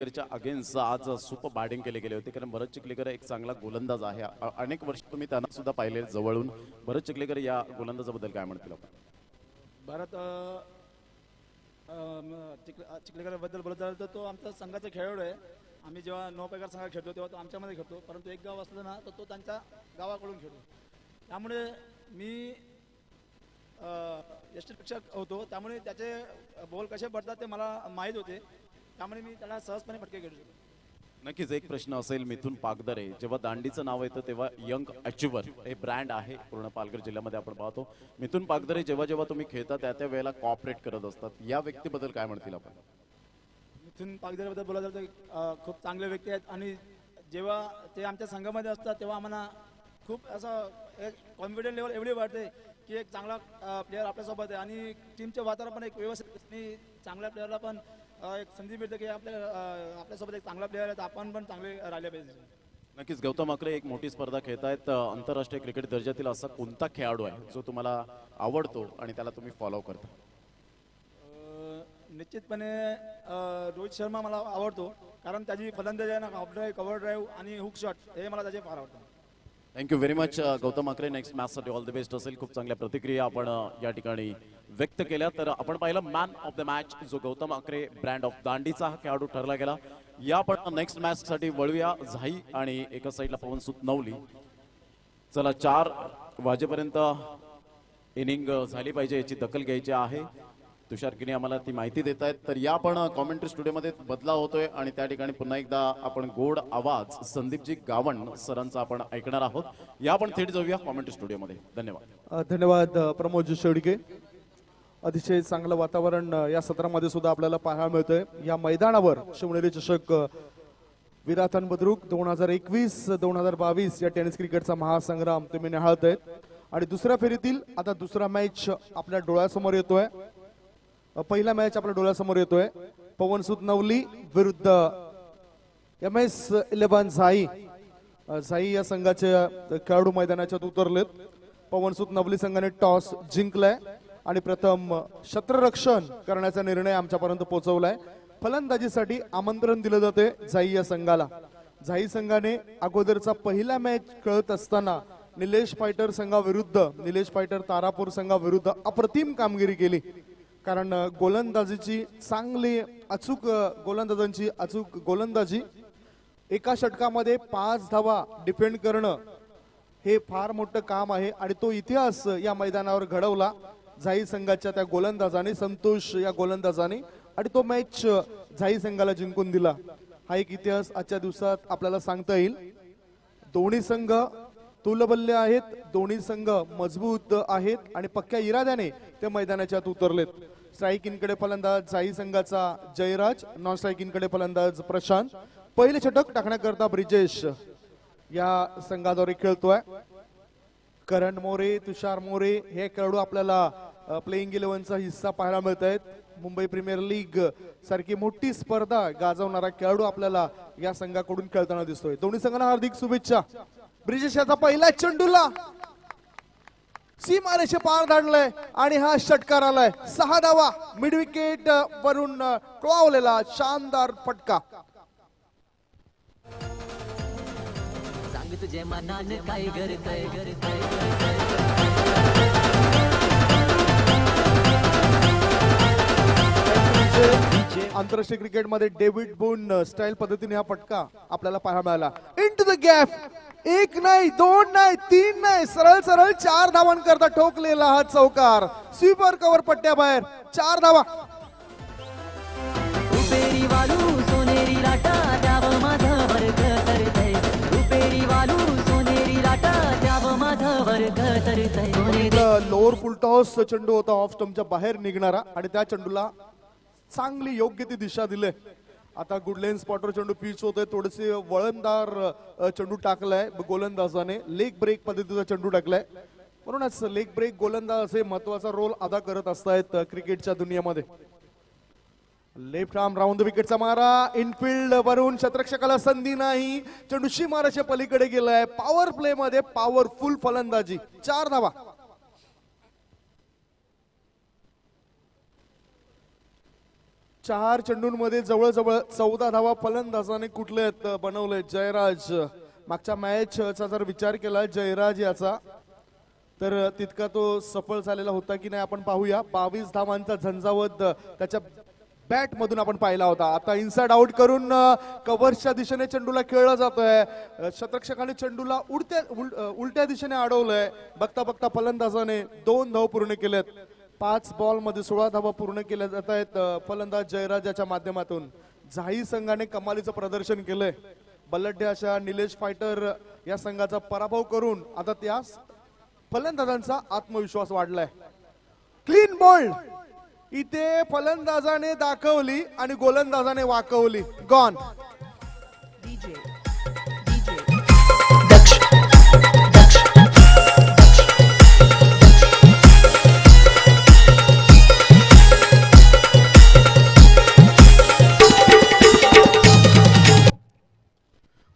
चिखलीकरच्या against आज super batting केले गेले होते, कारण भरत चिखलीकर एक चांगला गोलंदाज आहे. अनेक वर्ष तुम्ही त्यांना सुद्धा पाहिले जवळून. भरत चिखलीकर या गोलंदाजाबद्दल काय म्हणतील आपण? भारत चिखलीकरबद्दल बोलत झालं तर तो आमचा संघाचा खेळाडू आहे. आम्ही जेव्हा 9 पैकार संघात खेळतो तेव्हा तो आमच्यामध्ये खेळतो, परंतु एक गाव असलं ना तर तो त्यांच्या गावाकडून खेळतो. त्यामुळे मी यष्टीपेक्षक होतो, त्यामुळे त्याचे बॉल कसे पडतात ते मला माहीत होते, त्यामुळे मी त्याला सहजपणे फटके खेळू शकतो. नक्कीच एक प्रश्न असेल मिथुन पागदरे, जेव्हा दांडीचं नाव येतं तेव्हा यंग अचिव्हर हे ब्रँड आहे पूर्ण पालघर जिल्ह्यामध्ये आपण पाहतो. मिथुन पागदरे जेव्हा जेव्हा तुम्ही खेळता त्या त्या वेळेला कॉपरेट करत असतात, या व्यक्तीबद्दल काय म्हणतील आपण? मिथुन पागदरेबद्दल बोलायचं तर खूप चांगले व्यक्ती आहेत आणि जेव्हा ते आमच्या संघामध्ये असतात तेव्हा आम्हाला खूप असं एक कॉन्फिडन्स लेवल एवढी वाढते की एक चांगला प्लेअर आपल्यासोबत आहे आणि टीमचं वातावरण पण एक व्यवस्थित आणि चांगल्या प्लेअरला पण एक संधी मिळते की आपल्यासोबत एक चांगला प्लेअर आहे तर आपण पण चांगले राहिले पाहिजे. नक्कीच गौतम अकरे एक मोठी स्पर्धा खेळतायत. आंतरराष्ट्रीय क्रिकेट दर्जातील असा कोणता खेळाडू आहे जो तुम्हाला आवडतो आणि त्याला तुम्ही फॉलो करता? निश्चितपणे रोहित शर्मा मला आवडतो, कारण त्याची फलंदाजी आहे ना, हाफ ड्राईव्ह, कव्हर ड्राईव्ह आणि हुक शॉट हे मला त्याचे फार आवडतं. Thank you very much Gautam Akare. Next मॅचसाठी ऑल द बेस्ट असेल. खूप चांगल्या प्रतिक्रिया आपण या ठिकाणी व्यक्त केल्या. तर आपण पाहिलं मॅन ऑफ द मॅच जो गौतम अकरे ब्रँड ऑफ दांडीचा हा खेळाडू ठरला गेला. या आपण नेक्स्ट मॅच साठी वळूया. झाई आणि एका साईडला पवन सूत नवली. चला 4 वाजेपर्यंत इनिंग झाली पाहिजे याची दखल घ्यायची आहे. तुषार किनी आम्हाला ती माहिती देत आहेत. तर या आपण कॉमेंट्री स्टुडिओमध्ये बदलाव होतोय आणि त्या ठिकाणी पुन्हा एकदा आपण गोड आवाज संदीपजी गावण सरांचा आपण ऐकणार आहोत. या आपण थेट जाऊया कॉमेंट्री स्टुडिओमध्ये. धन्यवाद. धन्यवाद प्रमोद शेडके. अतिशय चांगलं वातावरण या सत्रामध्ये सुद्धा आपल्याला पाहायला मिळतंय. या मैदानावर शिवनेरी चषक विराथन बुद्रुक 2021-2022 या टेनिस क्रिकेटचा महासंग्राम तुम्ही निहाळतायत आणि दुसऱ्या फेरीतील आता दुसरा मॅच आपल्या डोळ्यासमोर येतोय. पहिला मॅच आपल्या डोळ्यासमोर येतोय. पवन सूत नवली विरुद्ध MS11 झाई. झाई या संघाचे खेळाडू मैदानाच्यात उतरलेत. पवन सूत नवली संघाने टॉस जिंकलाय आणि प्रथम क्षेत्ररक्षण करण्याचा निर्णय आमच्यापर्यंत पोहोचवलाय. फलंदाजीसाठी आमंत्रण दिलं जाते झाई या संघाला. झाई संघाने अगोदरचा पहिला मॅच खेळत असताना निलेश फायटर संघाविरुद्ध निलेश फायटर तारापूर संघाविरुद्ध अप्रतिम कामगिरी केली, कारण गोलंदाजीची चांगली अचूक गोलंदाजांची अचूक गोलंदाजी, एका षटकामध्ये 5 धावा डिफेंड करणं हे फार मोठं काम आहे आणि तो इतिहास या मैदानावर घडवला झाई संघाच्या त्या गोलंदाजाने, संतोष या गोलंदाजाने, आणि तो मॅच झाई संघाला जिंकून दिला. हा एक इतिहास आजच्या दिवसात आपल्याला सांगता येईल. दोन्ही संघ तुल्यबल्य आहेत, दोन्ही संघ मजबूत आहेत आणि पक्क्या इराद्याने ते मैदानाच्यात उतरलेत. स्ट्राईकिंगकडे फलंदाज झाई संघाचा जयराज, नॉन स्ट्राईकिंगकडे फलंदाज प्रशांत. पहिले षटक टाकण्याकरता ब्रिजेश या संघाद्वारे खेळतोय. करण मोरे, तुषार मोरे हे खेळाडू आपल्याला प्लेइंग 11चा हिस्सा पाहायला मिळत आहेत. मुंबई प्रीमियर लीग सारखी मोठी स्पर्धा गाजवणारा खेळाडू आपल्याला या संघाकडून खेळताना दिसतोय. दोन्ही संघांना हार्दिक शुभेच्छा. ब्रिजेश याचा पहिला चेंडूला सीमारेषे पार धाडलाय आणि हा षटकार आलाय. 6 धावा मिड विकेट वरून टोळवलेला शानदार फटका. सांग तुझे मनाने काय करतय. आंतरराष्ट्रीय क्रिकेटमध्ये डेव्हिड बून स्टाईल पद्धतीने हा फटका आपल्याला पाहायला मिळाला. Into the gap. 1 नाही, 2 नाही, 3 नाही, सरळ सरळ 4 धावांकरता ठोकलेला हा चौकार. स्वीपर कव्हर पट्ट्याबाहेर 4 धावा. रुपेरी वालू सोनेरी लाटा द्याव माझं वर्ग करतय. रुपेरी वालू सोनेरी लाटा द्याव माझं वर्ग करतय. लोअर फुल टॉस चेंडू होता ऑफ स्टंपच्या बाहेर निघणारा आणि त्या चेंडूला चांगली योग्य ती दिशा दिले. आता गुडलेन स्पॉटर चेंडू पिच होतोय. थोडेसे वळणदार चेंडू टाकलाय गोलंदाजाने. लेग ब्रेक पद्धतीचा चेंडू टाकलाय. म्हणूनच लेग ब्रेक गोलंदाज हे महत्वाचा रोल अदा करत असतायत क्रिकेटच्या दुनियेमध्ये. लेफ्ट आर्म राऊंड द विकेटचा मारा. इनफिल्ड वरून क्षेत्ररक्षकाला संधी नाही. चेंडू सीमारेषे पलीकडे गेलाय. पॉवर प्ले मध्ये पॉवरफुल फलंदाजी. 4 धावा. 4 चेंडूंमध्ये जवळजवळ 14 धावा फलंदाजाने कुठलेत बनवले जयराज. मागच्या मॅचचा जर विचार केला जयराज याचा तर तितका तो सफल झालेला होता की नाही आपण पाहूया. 22 धावांचा झंझावत त्याच्या बॅट मधून आपण पाहिला होता. आता इनसाइड आउट करून कव्हर्सच्या दिशेने चेंडूला खेळला जातोय. शतरक्षकाने चेंडूला उलट्या दिशेने अडवलंय. बघता बघता फलंदाजाने 2 धावा पूर्ण केल्यात. 5 बॉल मध्ये 16 धावा पूर्ण केल्या जात आहेत फलंदाज जयराजाच्या माध्यमातून. झाई संघाने कमालीचं प्रदर्शन केलंय. बलड्डे अशा निलेश फायटर या संघाचा पराभव करून आता त्या फलंदाजांचा आत्मविश्वास वाढलाय. क्लीन बोल्ड इथे फलंदाजाने दाखवली आणि गोलंदाजाने वाकवली. गॉन.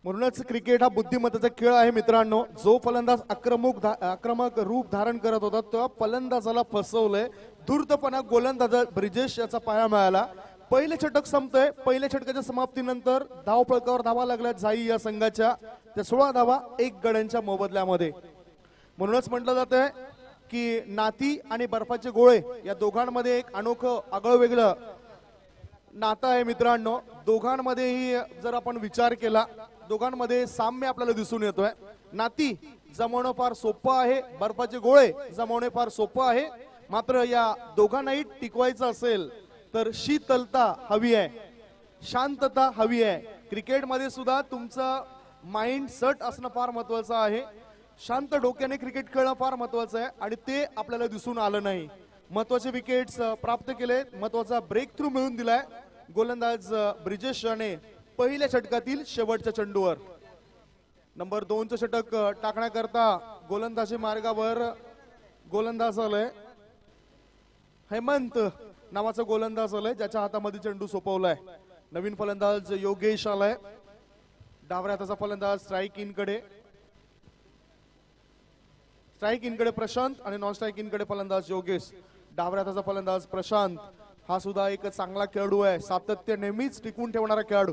म्हणूनच क्रिकेट हा बुद्धिमत्तेचा खेळ आहे मित्रांनो. जो फलंदाज आक्रमक रूप धारण करत होता तेव्हा फलंदाजाला फसवलंय. धूर्तपणा गोलंदाज ब्रिजेश याचा पाया मिळाला. पहिले षटक संपतंय. पहिल्या षटकाच्या समाप्तीनंतर धाव फलकावर धावा लागल्या झाई या संघाच्या. त्या 16 धावा 1 गड्यांच्या मोबदल्यामध्ये. म्हणूनच म्हटलं जातंय की नाती आणि बर्फाचे गोळे या दोघांमध्ये एक अनोखं आगळं वेगळं नातं आहे मित्रांनो. दोघांमध्येही जर आपण विचार केला दोघांमध्ये साम्य आपल्याला दिसून येतोय. नाती जमवणं फार सोपं आहे. बर्फाचे गोळे जमवणे फार सोपं आहे. मात्र या दोघांनाही टिकवायचं असेल तर शीतलता हवी आहे. शांतता हवी आहे. क्रिकेटमध्ये सुद्धा तुमचं माइंड सेट असणं फार महत्वाचं आहे. शांत डोक्याने क्रिकेट खेळणं फार महत्वाचं आहे आणि ते आपल्याला दिसून आलं नाही. महत्वाचे विकेट्स प्राप्त केले. महत्वाचा ब्रेक थ्रू मिळून दिलाय गोलंदाज ब्रिजेश याने पहिल्या षटकातील शेवटच्या चेंडूवर. नंबर 2चं षटक टाकण्याकरता गोलंदाजी मार्गावर गोलंदाज आलाय. हेमंत नावाचा गोलंदाज आलाय ज्याच्या हातामध्ये चेंडू सोपवलाय. नवीन फलंदाज योगेश आलाय. डाव्या हाताचा फलंदाज स्ट्राईक इनकडे प्रशांत आणि नॉन स्ट्राईक इनकडे फलंदाज योगेश. डाव्या हाताचा फलंदाज प्रशांत हा सुद्धा एक चांगला खेळाडू आहे. सातत्य नेहमीच टिकून ठेवणारा खेळाडू.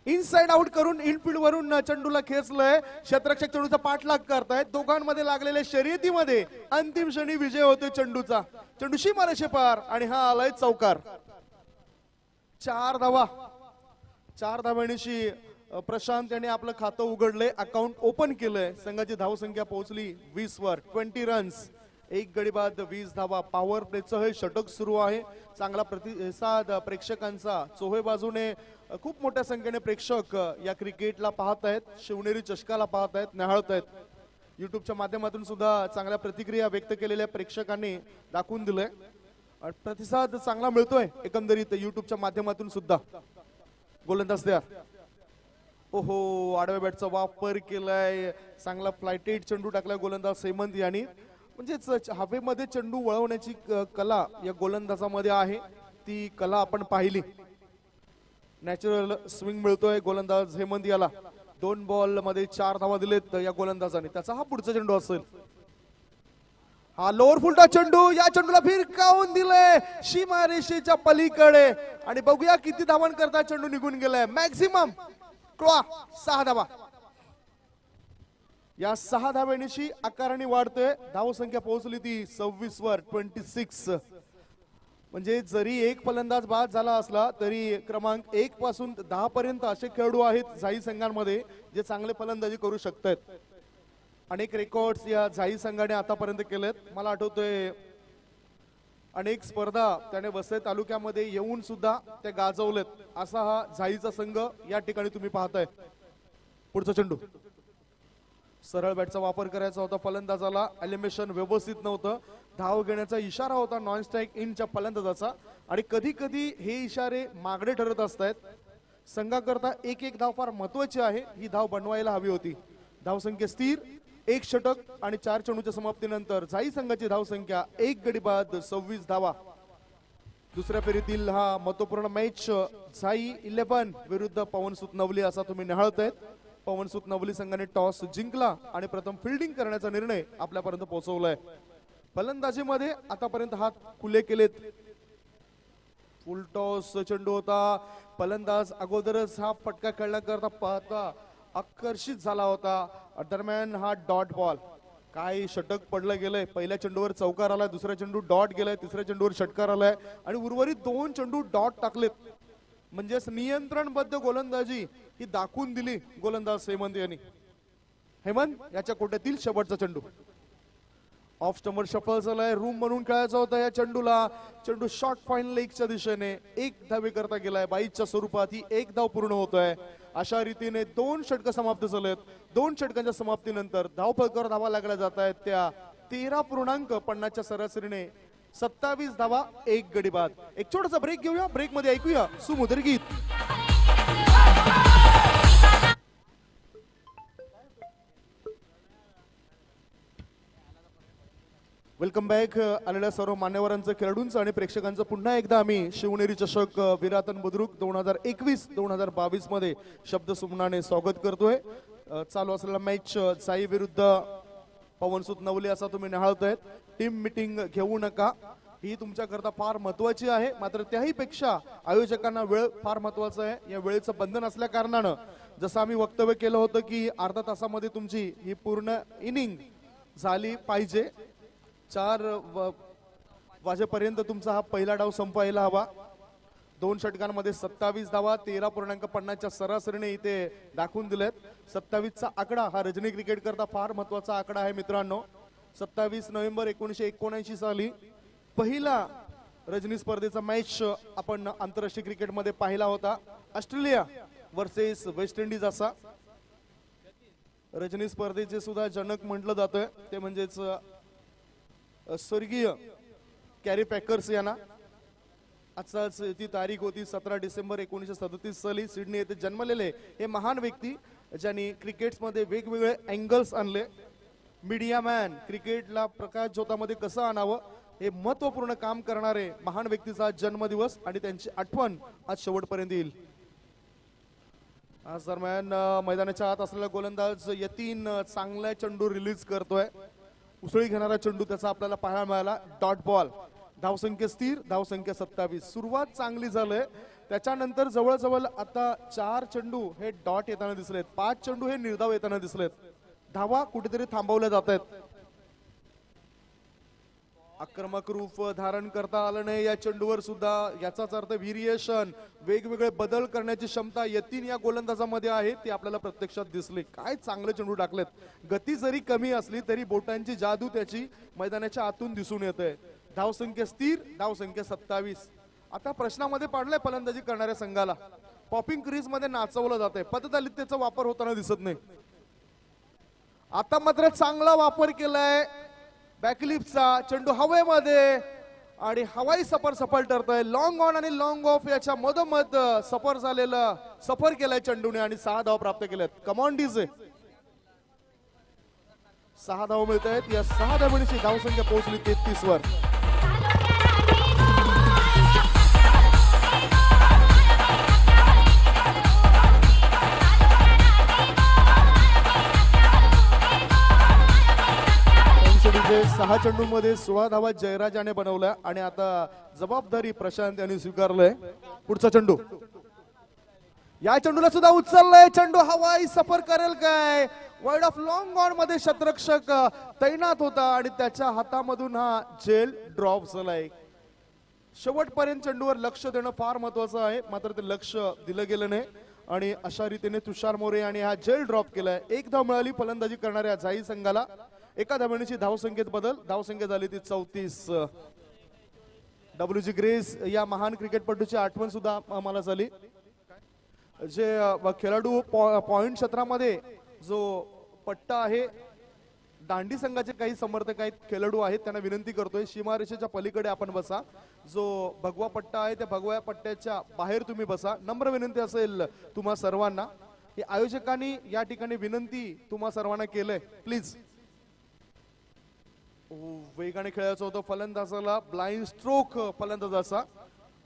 इनसाइड आउट करून इनफिल्ड वरून चेंडूला खेचलंय. क्षेत्ररक्षक चेंडूचा पाठलाग करतायत. दोघांमध्ये लागलेल्या शर्यतीमध्ये अंतिम क्षणी विजय होतोय चेंडूचा. चेंडू सीमारेषे पार आणि हा आलाय चौकार. 4 धावा. 4 धावांशी प्रशांत यांनी आपलं खातं उघडलंय. अकाउंट ओपन केलंय. संघाची धावसंख्या पोहोचली 20 वर. 20 रन्स. 1 गडी बाद 20 धावा. पॉवर प्लेचं हे षटक सुरू आहे. चांगला प्रतिसाद प्रेक्षकांचा. चोहे बाजूने खूप मोठ्या संख्येने प्रेक्षक या क्रिकेटला पाहत आहेत. शिवनेरी चषकाला पाहत आहेत, निहाळत आहेत. युट्यूबच्या माध्यमातून सुद्धा चांगल्या प्रतिक्रिया व्यक्त केलेल्या प्रेक्षकांनी दाखवून दिलंय. प्रतिसाद चांगला मिळतोय एकंदरीत युट्यूबच्या माध्यमातून सुद्धा. गोलंदाज तयार. ओहो आडव्या बॅटचा वापर केलाय. चांगला फ्लायटेड चेंडू टाकलाय गोलंदाज हेमंत यांनी. म्हणजेच हवेमध्ये चेंडू वळवण्याची कला या गोलंदाजामध्ये आहे. ती कला आपण पाहिली. नॅचरल स्विंग मिळतोय गोलंदाज हेमंत याला. 2 बॉल मध्ये 4 धावा दिलेत या गोलंदाजाने. त्याचा हा पुढचा चेंडू असेल. हा लोअर फुलटा चेंडू. या चेंडूला फिरकावून दिलंय सीमारेषेच्या पलीकडे आणि बघूया किती धावांन करता चेंडू निघून गेलाय. मॅक्झिमम 6 धावा. या 6 धाव्यांची आकाराने वाढतोय. धावसंख्या पोहोचली ती 26 वर. 26. म्हणजे जरी एक फलंदाज बाद झाला असला तरी क्रमांक 1 पासून 10 पर्यंत असे खेळाडू आहेत झाई संघांमध्ये जे चांगले फलंदाजी करू शकतात. अनेक रेकॉर्ड्स या झाई संघाने आतापर्यंत केलेत. मला आठवतोय अनेक स्पर्धा त्याने वसई तालुक्यामध्ये येऊन सुद्धा ते गाजवलेत. असा हा झाईचा संघ या ठिकाणी तुम्ही पाहताय. पुढचा चेंडू. सरळ बॅटचा वापर करायचा होता फलंदाजाला. एलिमिनेशन व्यवस्थित नव्हतं. धाव घेण्याचा इशारा होता नॉन स्ट्राईक इनच्या फलंदाजाचा आणि कधी कधी हे इशारे मागणे ठरत असतात. संघाकरता 1-1 धाव फार महत्वाची आहे. ही धाव बनवायला हवी होती. धावसंख्या स्थिर. 1 षटक आणि 4 चेंडूच्या समाप्तीनंतर झाई संघाची धावसंख्या 1 गडी बाद 26 धावा. दुसऱ्या फेरीतील हा महत्वपूर्ण मॅच झाई 11 विरुद्ध पवनसुत नवली असा तुम्ही निहाळतायत. पवनसुत नवली संघाने टॉस जिंकला आणि प्रथम फिल्डिंग करण्याचा निर्णय आपल्यापर्यंत पोहोचवलाय. फलंदाजीमध्ये आतापर्यंत हात खुले केलेत फुल टॉस चेंडू होता. फलंदाज अगोदरच हा फटका खेळण्याकरता पाहता आकर्षित झाला होता. दरम्यान हा डॉट बॉल, काय षटक पडलं गेलंय. पहिल्या चेंडूवर चौकार आलाय, दुसऱ्या चेंडू डॉट गेलाय, तिसऱ्या चेंडूवर षटकार आलाय आणि उर्वरित 2 चेंडू डॉट टाकलेत. म्हणजेच नियंत्रणबद्ध गोलंदाजी ही दाखवून दिली गोलंदाज हेमंत यांनी. हेमंत याच्या कोट्यातील शेवटचा चेंडू ऑफ स्टंपर शफल झालाय. रूम म्हणून खेळायचा होता या चेंडूला. चेंडू शॉर्ट फाईन लेगच्या दिशेने 1 धावे करता गेलाय. 22च्या स्वरूपात ही 1 धाव पूर्ण होतोय. अशा रीतीने 2 षटक समाप्त झालेत. 2 षटकांच्या समाप्तीनंतर धावफलकावर धावा लागल्या जात आहेत त्या 13.50च्या सरासरीने 27 धावा 1 गडी बाद. एक छोटासा ब्रेक घेऊया. ब्रेक मध्ये ऐकूया सुमधुर गीत. Welcome back. आलेल्या सर्व मान्यवरांचं, खेळाडूंचं आणि प्रेक्षकांचं पुन्हा एकदा आम्ही शिवनेरी चषक विरातन बुद्रुक 2021-2022 मध्ये शब्द सुमनाने स्वागत करतोय. चालू असलेला मॅच साई विरुद्ध पवनसुत नवले असा तुम्ही निहाळतायत. टीम मिटिंग घेऊ नका ही तुमच्याकरता फार महत्वाची आहे. मात्र त्याही पेक्षा आयोजकांना वेळ फार महत्वाचा आहे. या वेळेचं बंधन असल्या कारणानं जसं आम्ही वक्तव्य केलं होतं की अर्धा तासामध्ये तुमची ही पूर्ण इनिंग झाली पाहिजे. 4 वाजेपर्यंत तुमचा हा पहिला डाव संपायला हवा. 2 षटकांमध्ये 27 धावा 13.50च्या सरासरीने इथे दाखवून दिलेत. 27चा आकडा हा रजनी क्रिकेट करता फार महत्वाचा आकडा आहे मित्रांनो. 27 नोव्हेंबर 1979 साली पहिला रजनी स्पर्धेचा मॅच आपण आंतरराष्ट्रीय क्रिकेटमध्ये पाहिला होता. ऑस्ट्रेलिया वर्सेस वेस्ट इंडिज असा. रजनी स्पर्धेचे सुद्धा जनक म्हटलं जातं ते म्हणजेच स्वर्गीय कॅरी पॅकर्स यांना. आजचाच ती तारीख होती 17 डिसेंबर 1937 साली सिडनी येथे जन्मलेले हे महान व्यक्ती ज्यांनी क्रिकेटमध्ये वेगवेगळे अँगल्स आणले. मीडिया मॅन, क्रिकेटला प्रकाश ज्योतामध्ये कसं आणावं हे महत्वपूर्ण काम करणारे महान व्यक्तीचा जन्मदिवस आणि त्यांची आठवण आज शेवटपर्यंत येईल. आज दरम्यान मैदानाच्या आत असलेला गोलंदाज यतीन चांगला चेंडू रिलीज करतोय. उसळी घेणारा चेंडू त्याचा आपल्याला पाहायला मिळाला. Dot ball. धावसंख्या स्थिर, धावसंख्या 27. सुरुवात चांगली झालंय. त्याच्यानंतर जवळजवळ आता 4 चेंडू हे डॉट येताना दिसलेत. 5 चेंडू हे निर्धाव येताना दिसलेत. धावा कुठेतरी थांबवल्या जात आहेत. आक्रमक रूप धारण करता आलं नाही या चेंडूवर सुद्धा. याचाच अर्थ व्हेरिएशन, वेगवेगळे बदल करण्याची क्षमता यतीन या गोलंदाजामध्ये आहे ती आपल्याला प्रत्यक्षात दिसली. काय चांगले चेंडू टाकलेत. गती जरी कमी असली तरी बोटांची जादू त्याची मैदानाच्या आतून दिसून येते. धावसंख्या स्थिर, धावसंख्या 27. आता प्रश्नामध्ये पडलाय फलंदाजी करणाऱ्या संघाला. पॉपिंग क्रीज मध्ये नाचवलं जात आहे. पद्धतलितेचा वापर होताना दिसत नाही. आता मात्र चांगला वापर केलाय बॅकलिपचा. चेंडू हवेमध्ये आणि हवाई सफर सफल ठरतोय. लॉंग ऑन आणि लॉंग ऑफ याच्या मधोमध सफर केलाय चेंडूने आणि 6 धाव प्राप्त केल्यात. Come on DJ. 6 धाव मिळत आहेत. या 6 धावांची धावसंख्या पोहोचली 33 वर. म्हणजे 6 चेंडूंमध्ये 16 धावा जयराजाने बनवल्या आणि आता जबाबदारी प्रशांत यांनी स्वीकारलंय. पुढचा चेंडू. या चेंडूला सुद्धा उचललंय. चेंडू हवाई सफर करेल काय. वाईड ऑफ लॉंग ऑन मध्ये शतरक्षक तैनात होता आणि त्याच्या हातामधून हा जेल ड्रॉप झालाय. शेवटपर्यंत चेंडूवर लक्ष देणं फार महत्वाचं आहे. मात्र ते लक्ष दिलं गेलं नाही आणि अशा रीतीने तुषार मोरे यांनी हा जेल ड्रॉप केलाय. 1 धाव मिळाली फलंदाजी करणाऱ्या झाई संघाला. एका धावणीची धावसंख्येत बदल. धावसंख्या झाली ती 34. WG ग्रेस या महान क्रिकेटपटूची आठवण सुद्धा आम्हाला झाली. जे खेळाडू पॉइंट क्षेत्रामध्ये जो पट्टा आहे, दांडी संघाचे काही समर्थक आहेत, खेळाडू आहेत, त्यांना विनंती करतोय सीमारेषेच्या पलीकडे आपण बसा. जो भगवा पट्टा आहे त्या भगव्या पट्ट्याच्या बाहेर तुम्ही बसा. नम्र विनंती असेल तुम्हा सर्वांना. हे आयोजकांनी या ठिकाणी विनंती तुम्हा सर्वांना केलंय. प्लीज. वेगाने खेळायचं होतं फलंदाजाला. ब्लाइंड स्ट्रोक फलंदाजाचा.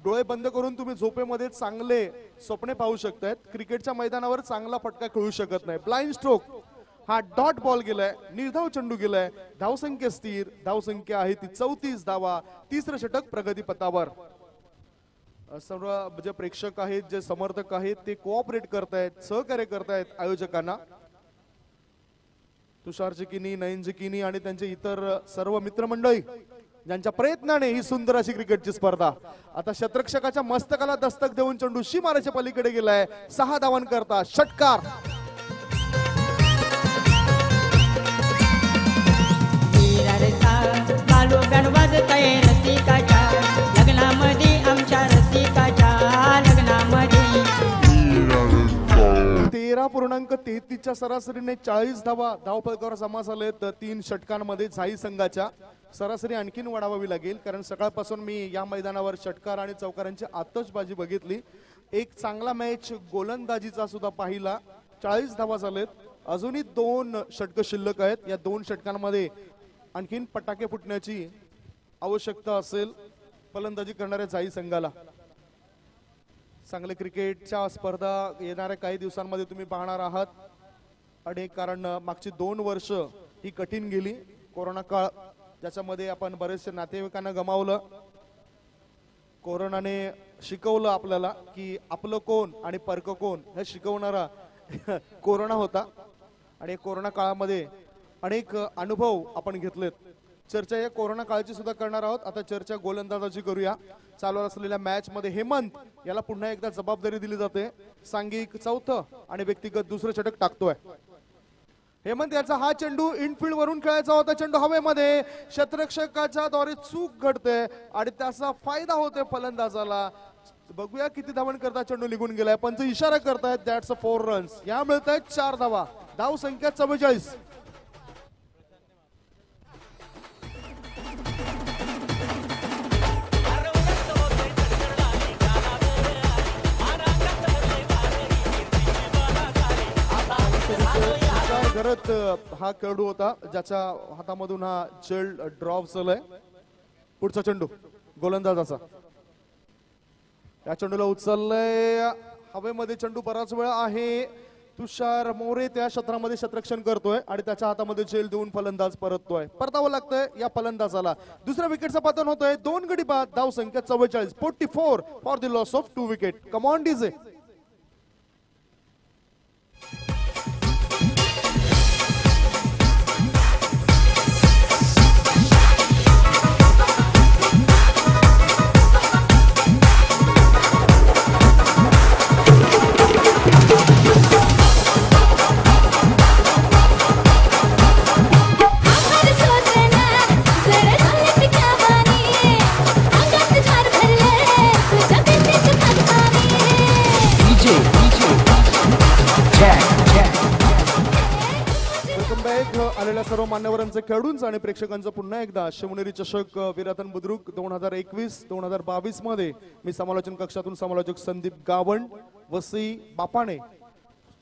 डोळे बंद करून तुम्ही झोपेमध्ये चांगले स्वप्ने पाहू शकतायत. क्रिकेटच्या मैदानावर चांगला फटका खेळू शकत नाही. Blind stroke. हा डॉट बॉल गेलाय. निर्धाव चेंडू गेलाय. धावसंख्या स्थिर. धावसंख्या आहे ती 34 धावा. 3रं षटक प्रगतीपथावर. सर्व जे प्रेक्षक आहेत, जे समर्थक आहेत, ते कोऑपरेट करतायत, सहकार्य करतायत आयोजकांना. तुषार चिकिनी, नयन चिकिनी आणि त्यांचे इतर सर्व मित्रमंडळी ज्यांच्या प्रयत्नाने ही सुंदर अशी क्रिकेटची स्पर्धा आता शतरक्षकाच्या मस्तकाला दस्तक देऊन चेंडू सीमारेच्या पलीकडे गेलाय. 6 धावांकरता षटकार. लालू गाणं वाजतंय रसिकाच्या लग्नामध्ये, आमच्या रसिकाच्या लग्नामध्ये. 13.33 सरासरीने 40 धावा धावफलकावर जमा झालेत 3 षटकांमध्ये. झाई संघाच्या सरासरी आणखीन वाढवावी लागेल, कारण सकाळपासून मी या मैदानावर षटकार आणि चौकारांची आतषबाजी बघितली. एक चांगला मॅच गोलंदाजीचा सुद्धा पाहिला. 40 धावा झालेत. अजूनही 2 षटक शिल्लक आहेत. या 2 षटकांमध्ये आणखीन पटाके फुटण्याची आवश्यकता असेल फलंदाजी करणाऱ्या झाई संघाला. चांगले क्रिकेटच्या स्पर्धा येणाऱ्या काही दिवसांमध्ये तुम्ही पाहणार आहात. आणि कारण मागची 2 वर्ष ही कठीण गेली. कोरोना काळ ज्याच्यामध्ये आपण बरेचसे नातेवाईकांना गमावलं. कोरोनाने शिकवलं आपल्याला की आपलं कोण आणि परक कोण हे शिकवणारा कोरोना होता. आणि कोरोना काळामध्ये अनेक अनुभव आपण घेतलेत. चर्चा या कोरोना काळाची सुद्धा करणार आहोत. आता चर्चा गोलंदाजाची करूया. चालू असलेल्या मॅच मध्ये हेमंत याला पुन्हा एकदा जबाबदारी दिली जाते. सांघिक 4थं आणि व्यक्तिगत 2रं षटक टाकतोय. हेमंत याचा हा चेंडू इनफिल्ड वरून खेळायचा होता. चेंडू हवेमध्ये क्षेत्ररक्षकाच्या द्वारे चूक घडते आणि त्याचा फायदा होतोय फलंदाजाला. बघूया किती धावन करता चेंडू निघून गेलाय. पंच इशारा करतायत दॅट्स 4 रन्स. या मिळत आहेत 4 धावा. धाव संख्या 44. करत हा खेळाडू होता ज्याच्या हातामधून हा चेंडू ड्रॉप झालाय. पुढचा चेंडू गोलंदाजाचा. या चेंडूला उचललंय हवेमध्ये. चेंडू बराच वेळ आहे. तुषार मोरे त्या क्षेत्रामध्ये क्षेत्ररक्षण करतोय आणि त्याच्या हातामध्ये झेल देऊन फलंदाज परततोय. परतावं लागतंय या फलंदाजाला. दुसऱ्या विकेटचं पतन होतंय. 2 गडी बाद. धाव संख्या 44. 44 for the loss of 2 wicket. Come on DJ. आलेल्या सर्व मान्यवरांचे, खेळाडूंचं आणि प्रेक्षकांचं पुन्हा एकदा शिवनेरी चषक विरातन बुद्रुक 2021-2022 मध्ये मी समालोचन कक्षातून समालोचक संदीप गावंड, वसई बापाणे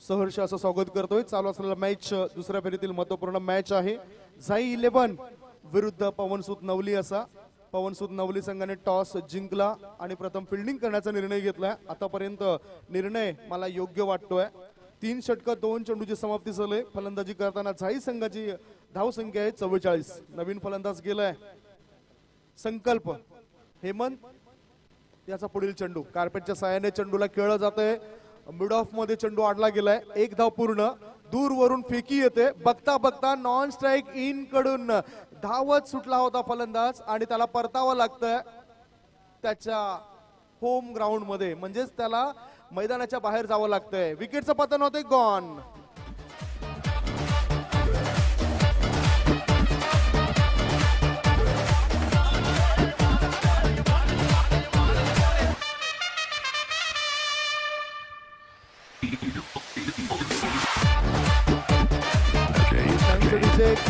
सहर्ष असं स्वागत करतोय. चालू असलेला मॅच दुसऱ्या फेरीतील महत्त्वपूर्ण मॅच आहे. झाई 11 विरुद्ध पवनसूत नवली असा. पवनसूत नवली संघाने टॉस जिंकला आणि प्रथम फिल्डिंग करण्याचा निर्णय घेतलाय. आतापर्यंत निर्णय मला योग्य वाटतोय. 3 षटक 2 चेंडूची समाप्ती झाली. फलंदाजी करताना झाई संघाची धाव संख्या आहे 44. नवीन फलंदाज गेलाय संकल्प. हेमंत याचा पुढील चेंडू कार्पेटच्या साहाय्याने चेंडूला खेळला जातोय. मिड ऑफ मध्ये चेंडू आडला गेलाय. 1 धाव पूर्ण. दूर वरून फेकी येते. बघता बघता नॉन स्ट्राइक इन कडून धावत सुटला होता फलंदाज आणि त्याला परतावं लागतंय त्याच्या होम ग्राउंड मध्ये, म्हणजेच त्याला मैदानाच्या बाहेर जावं लागतंय. विकेटचं पतन होते. गॉन.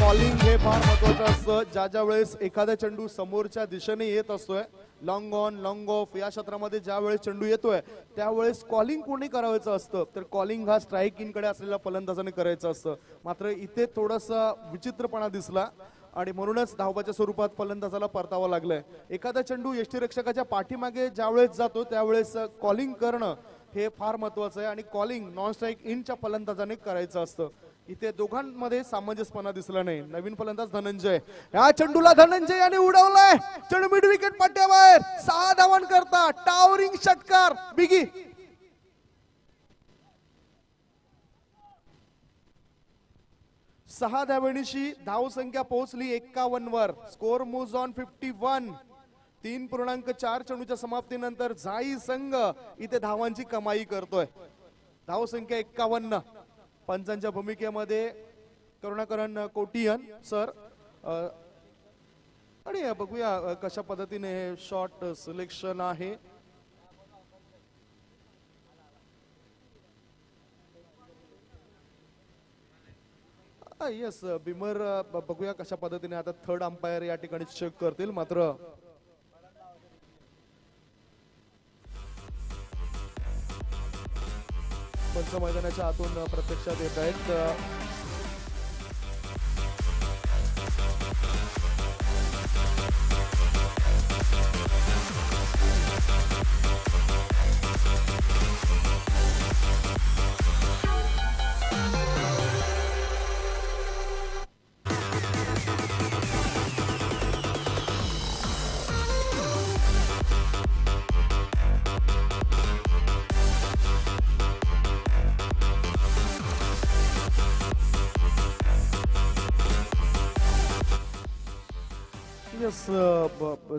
कॉलिंग हे फार महत्वाचं असतं. ज्या वेळेस एखादा चेंडू समोरच्या दिशेने येत असतोय, लॉंग ऑन लॉंग ऑफ या क्षेत्रामध्ये ज्या वेळेस चेंडू येतोय त्यावेळेस कॉलिंग कोणी करायचं असतं, तर कॉलिंग हा स्ट्राईक इन कडे असलेल्या फलंदाजाने करायचं असतं. मात्र इथे थोडासा विचित्रपणा दिसला आणि म्हणूनच धावाच्या स्वरूपात फलंदाजाला परतावं लागलंय. एखादा चेंडू यष्टीरक्षकाच्या पाठीमागे ज्या वेळेस जातो त्यावेळेस कॉलिंग करणं हे फार महत्वाचं आहे आणि कॉलिंग नॉन स्ट्राईक इनच्या फलंदाजाने करायचं असतं. इथे दोघांमध्ये सामंजस्यपणा दिसला नाही. नवीन फलंदाज धनंजय, या चेंडूला धनंजय याने उडवलाय. चेंडू मिड विकेट पट्ट्याबाहेर. 6 धावां करता टावरिंग षटकार बिगी. सहा धावांची धाव संख्या पोहोचली 51 वर. Score moves on 51. 3.4 चेंडूच्या समाप्तीनंतर झाई संघ इथे धावांची कमाई करतोय. धाव संख्या 51. पंचांच्या भूमिकेमध्ये करुणाकरण कोटियन सर. आणि बघूया कशा पद्धतीने हे शॉट सिलेक्शन आहे. येस बिमर बघूया कशा पद्धतीने आता थर्ड अंपायर या ठिकाणी चेक करतील. मात्र पंच मैदानाच्या आतून प्रत्यक्षात येत आहेत.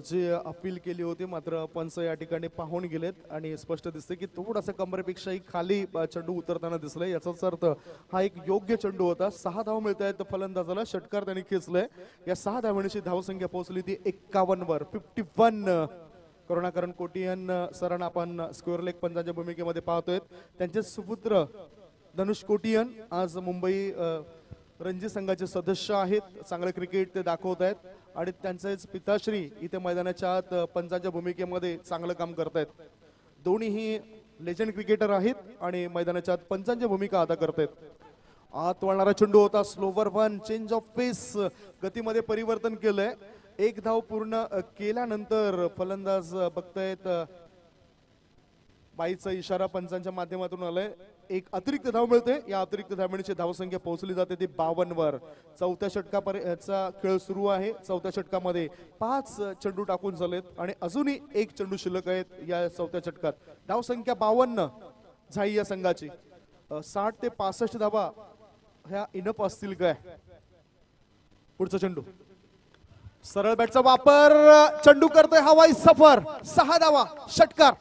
जे अपील केली होती मात्र पंच या ठिकाणी पाहून गेलेत आणि स्पष्ट दिसते की थोडासा कमरेपेक्षाही खाली चेंडू उतरताना दिसलाय. याचाच अर्थ हा एक योग्य चेंडू होता. 6 धाव मिळत आहेत फलंदाजाला. षटकार त्यांनी खेचलाय. या 6 धावांची धावसंख्या पोहोचली ती 51 वर. 51. करुणाकरण कोटियन सरांना आपण स्क्वेअर लेग पंचांच्या भूमिकेमध्ये पाहतोय. त्यांचे सुपुत्र धनुष कोटियन आज मुंबई रणजी संघाचे सदस्य आहेत. चांगले क्रिकेट ते दाखवत आहेत आणि त्यांचेच पिताश्री इथे मैदानाच्या आत पंचांच्या भूमिकेमध्ये चांगलं काम करतायत. दोन्हीही लेजंड क्रिकेटर आहेत आणि मैदानाच्या आत पंचांच्या भूमिका अदा करतायत. आत वळणारा चेंडू होता. Slower one. चेंज ऑफ पेस. गतीमध्ये परिवर्तन केलंय. 1 धाव पूर्ण केल्यानंतर फलंदाज बघतायत. बाईचा इशारा पंचांच्या माध्यमातून आलाय. एक अतिरिक्त धाव मिळते. या अतिरिक्त धावांची धावसंख्या पोहोचली जाते ती 52 वर. चौथ्या षटकापर्यंतचा खेळ सुरू आहे. चौथ्या षटकामध्ये 5 चेंडू टाकून झालेत आणि अजूनही 1 चेंडू शिल्लक आहेत या चौथ्या षटकात. धावसंख्या 52 झाई या संघाची. 60 ते 65 धावा ह्या इनफ असतील काय. पुढचा चेंडू. सरळ बॅटचा वापर. चेंडू करतोय हवाई सफर. 6 धावा. षटकार.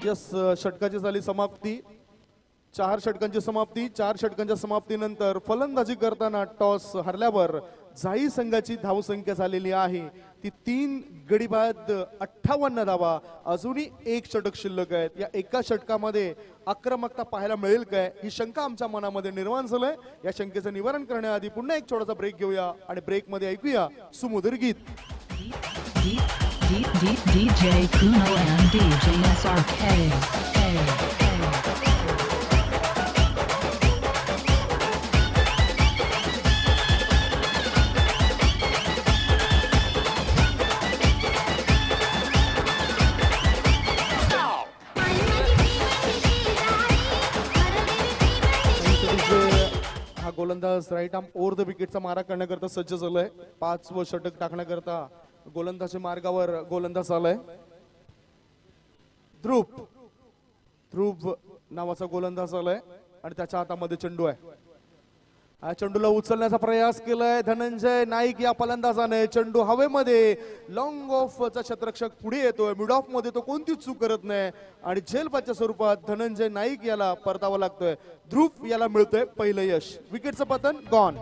यस षटकाची झाली समाप्ती. 4 षटकांची समाप्ती. 4 षटकांच्या समाप्तीनंतर फलंदाजी करताना टॉस हरल्यावर झाई संघाची धावसंख्या झालेली आहे ती 3 गडी बाद 58 धावा. अजूनही 1 षटक शिल्लक आहेत. या एका षटकामध्ये आक्रमकता पाहायला मिळेल काय ही शंका आमच्या मनामध्ये निर्माण झालंय. या शंकेचं निवारण करण्याआधी पुन्हा एक छोटासा ब्रेक घेऊया आणि ब्रेकमध्ये ऐकूया सुमधुर गीत. DJ Kuno and DJ SRK. हा गोलंदाज राईट आर्म ओव्हर द विकेटचा मारा करण्याकरता सज्ज झालाय. 5व षटक टाकण्याकरता गोलंदाजी मार्गावर गोलंदाज आलाय. ध्रुव नावाचा गोलंदाज आलाय आणि त्याच्या हातामध्ये चेंडू आहे. हा चेंडूला उचलण्याचा प्रयास केलाय धनंजय नाईक या फलंदाजाने. चेंडू हवेमध्ये. लॉंग ऑफचा क्षेत्ररक्षक पुढे येतोय. मिड ऑफ मध्ये तो कोणतीच चूक करत नाही आणि झेलबादच्या स्वरूपात धनंजय नाईक याला परतावा लागतोय. ध्रुव याला मिळतोय पहिलं यश. विकेटचं पतन गॉन.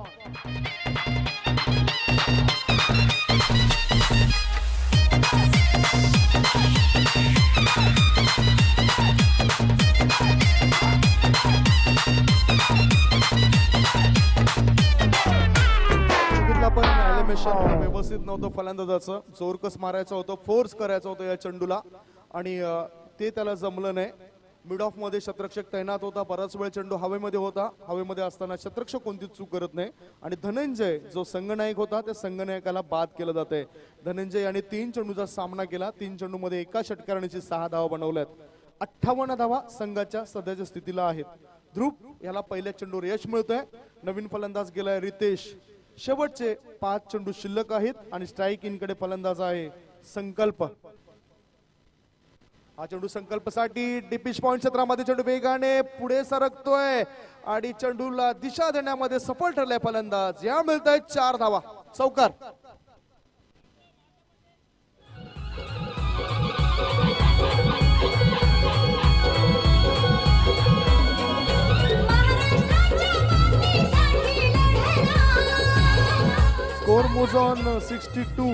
पण एलिमिनेशन व्यवस्थित नव्हतं फलंदाजाचं. जोरकस मारायचं होतं. फोर्स करायचं होतं या चेंडूला आणि ते त्याला जमलं नाही. मिड ऑफ मध्ये शतरक्षक तैनात होता, बराच वेळ चेंडू हवेमध्ये होता, हवेमध्ये असताना शतरक्षक कोणतीच चूक करत नाही आणि धनंजय जो संघनायक होता त्या संघनायकाला बाद केलं जाते. धनंजय यांनी 3 चेंडूचा सामना केला, 3 चेंडूमध्ये एका षटकाराची 6 धावा बनवल्यात. 58 धावा संघाच्या सध्याच्या स्थितीला आहेत. ध्रुव याला पहिल्या चेंडूवर यश मिळतंय. नवीन फलंदाज गेलाय रितेश. शेवटचे 5 चेंडू शिल्लक आहेत आणि स्ट्राईक इन कडे फलंदाज आहे संकल्प. हा चेंडू संकल्पसाठी डिपिश पॉइंट क्षेत्रामध्ये चेंडू वेगाने पुढे सरकतोय आणि चेंडूला दिशा देण्यामध्ये सफल ठरलाय फलंदाज. या मिळत आहेत 4 धावा. चौकार. स्कोर मोज ऑन 62.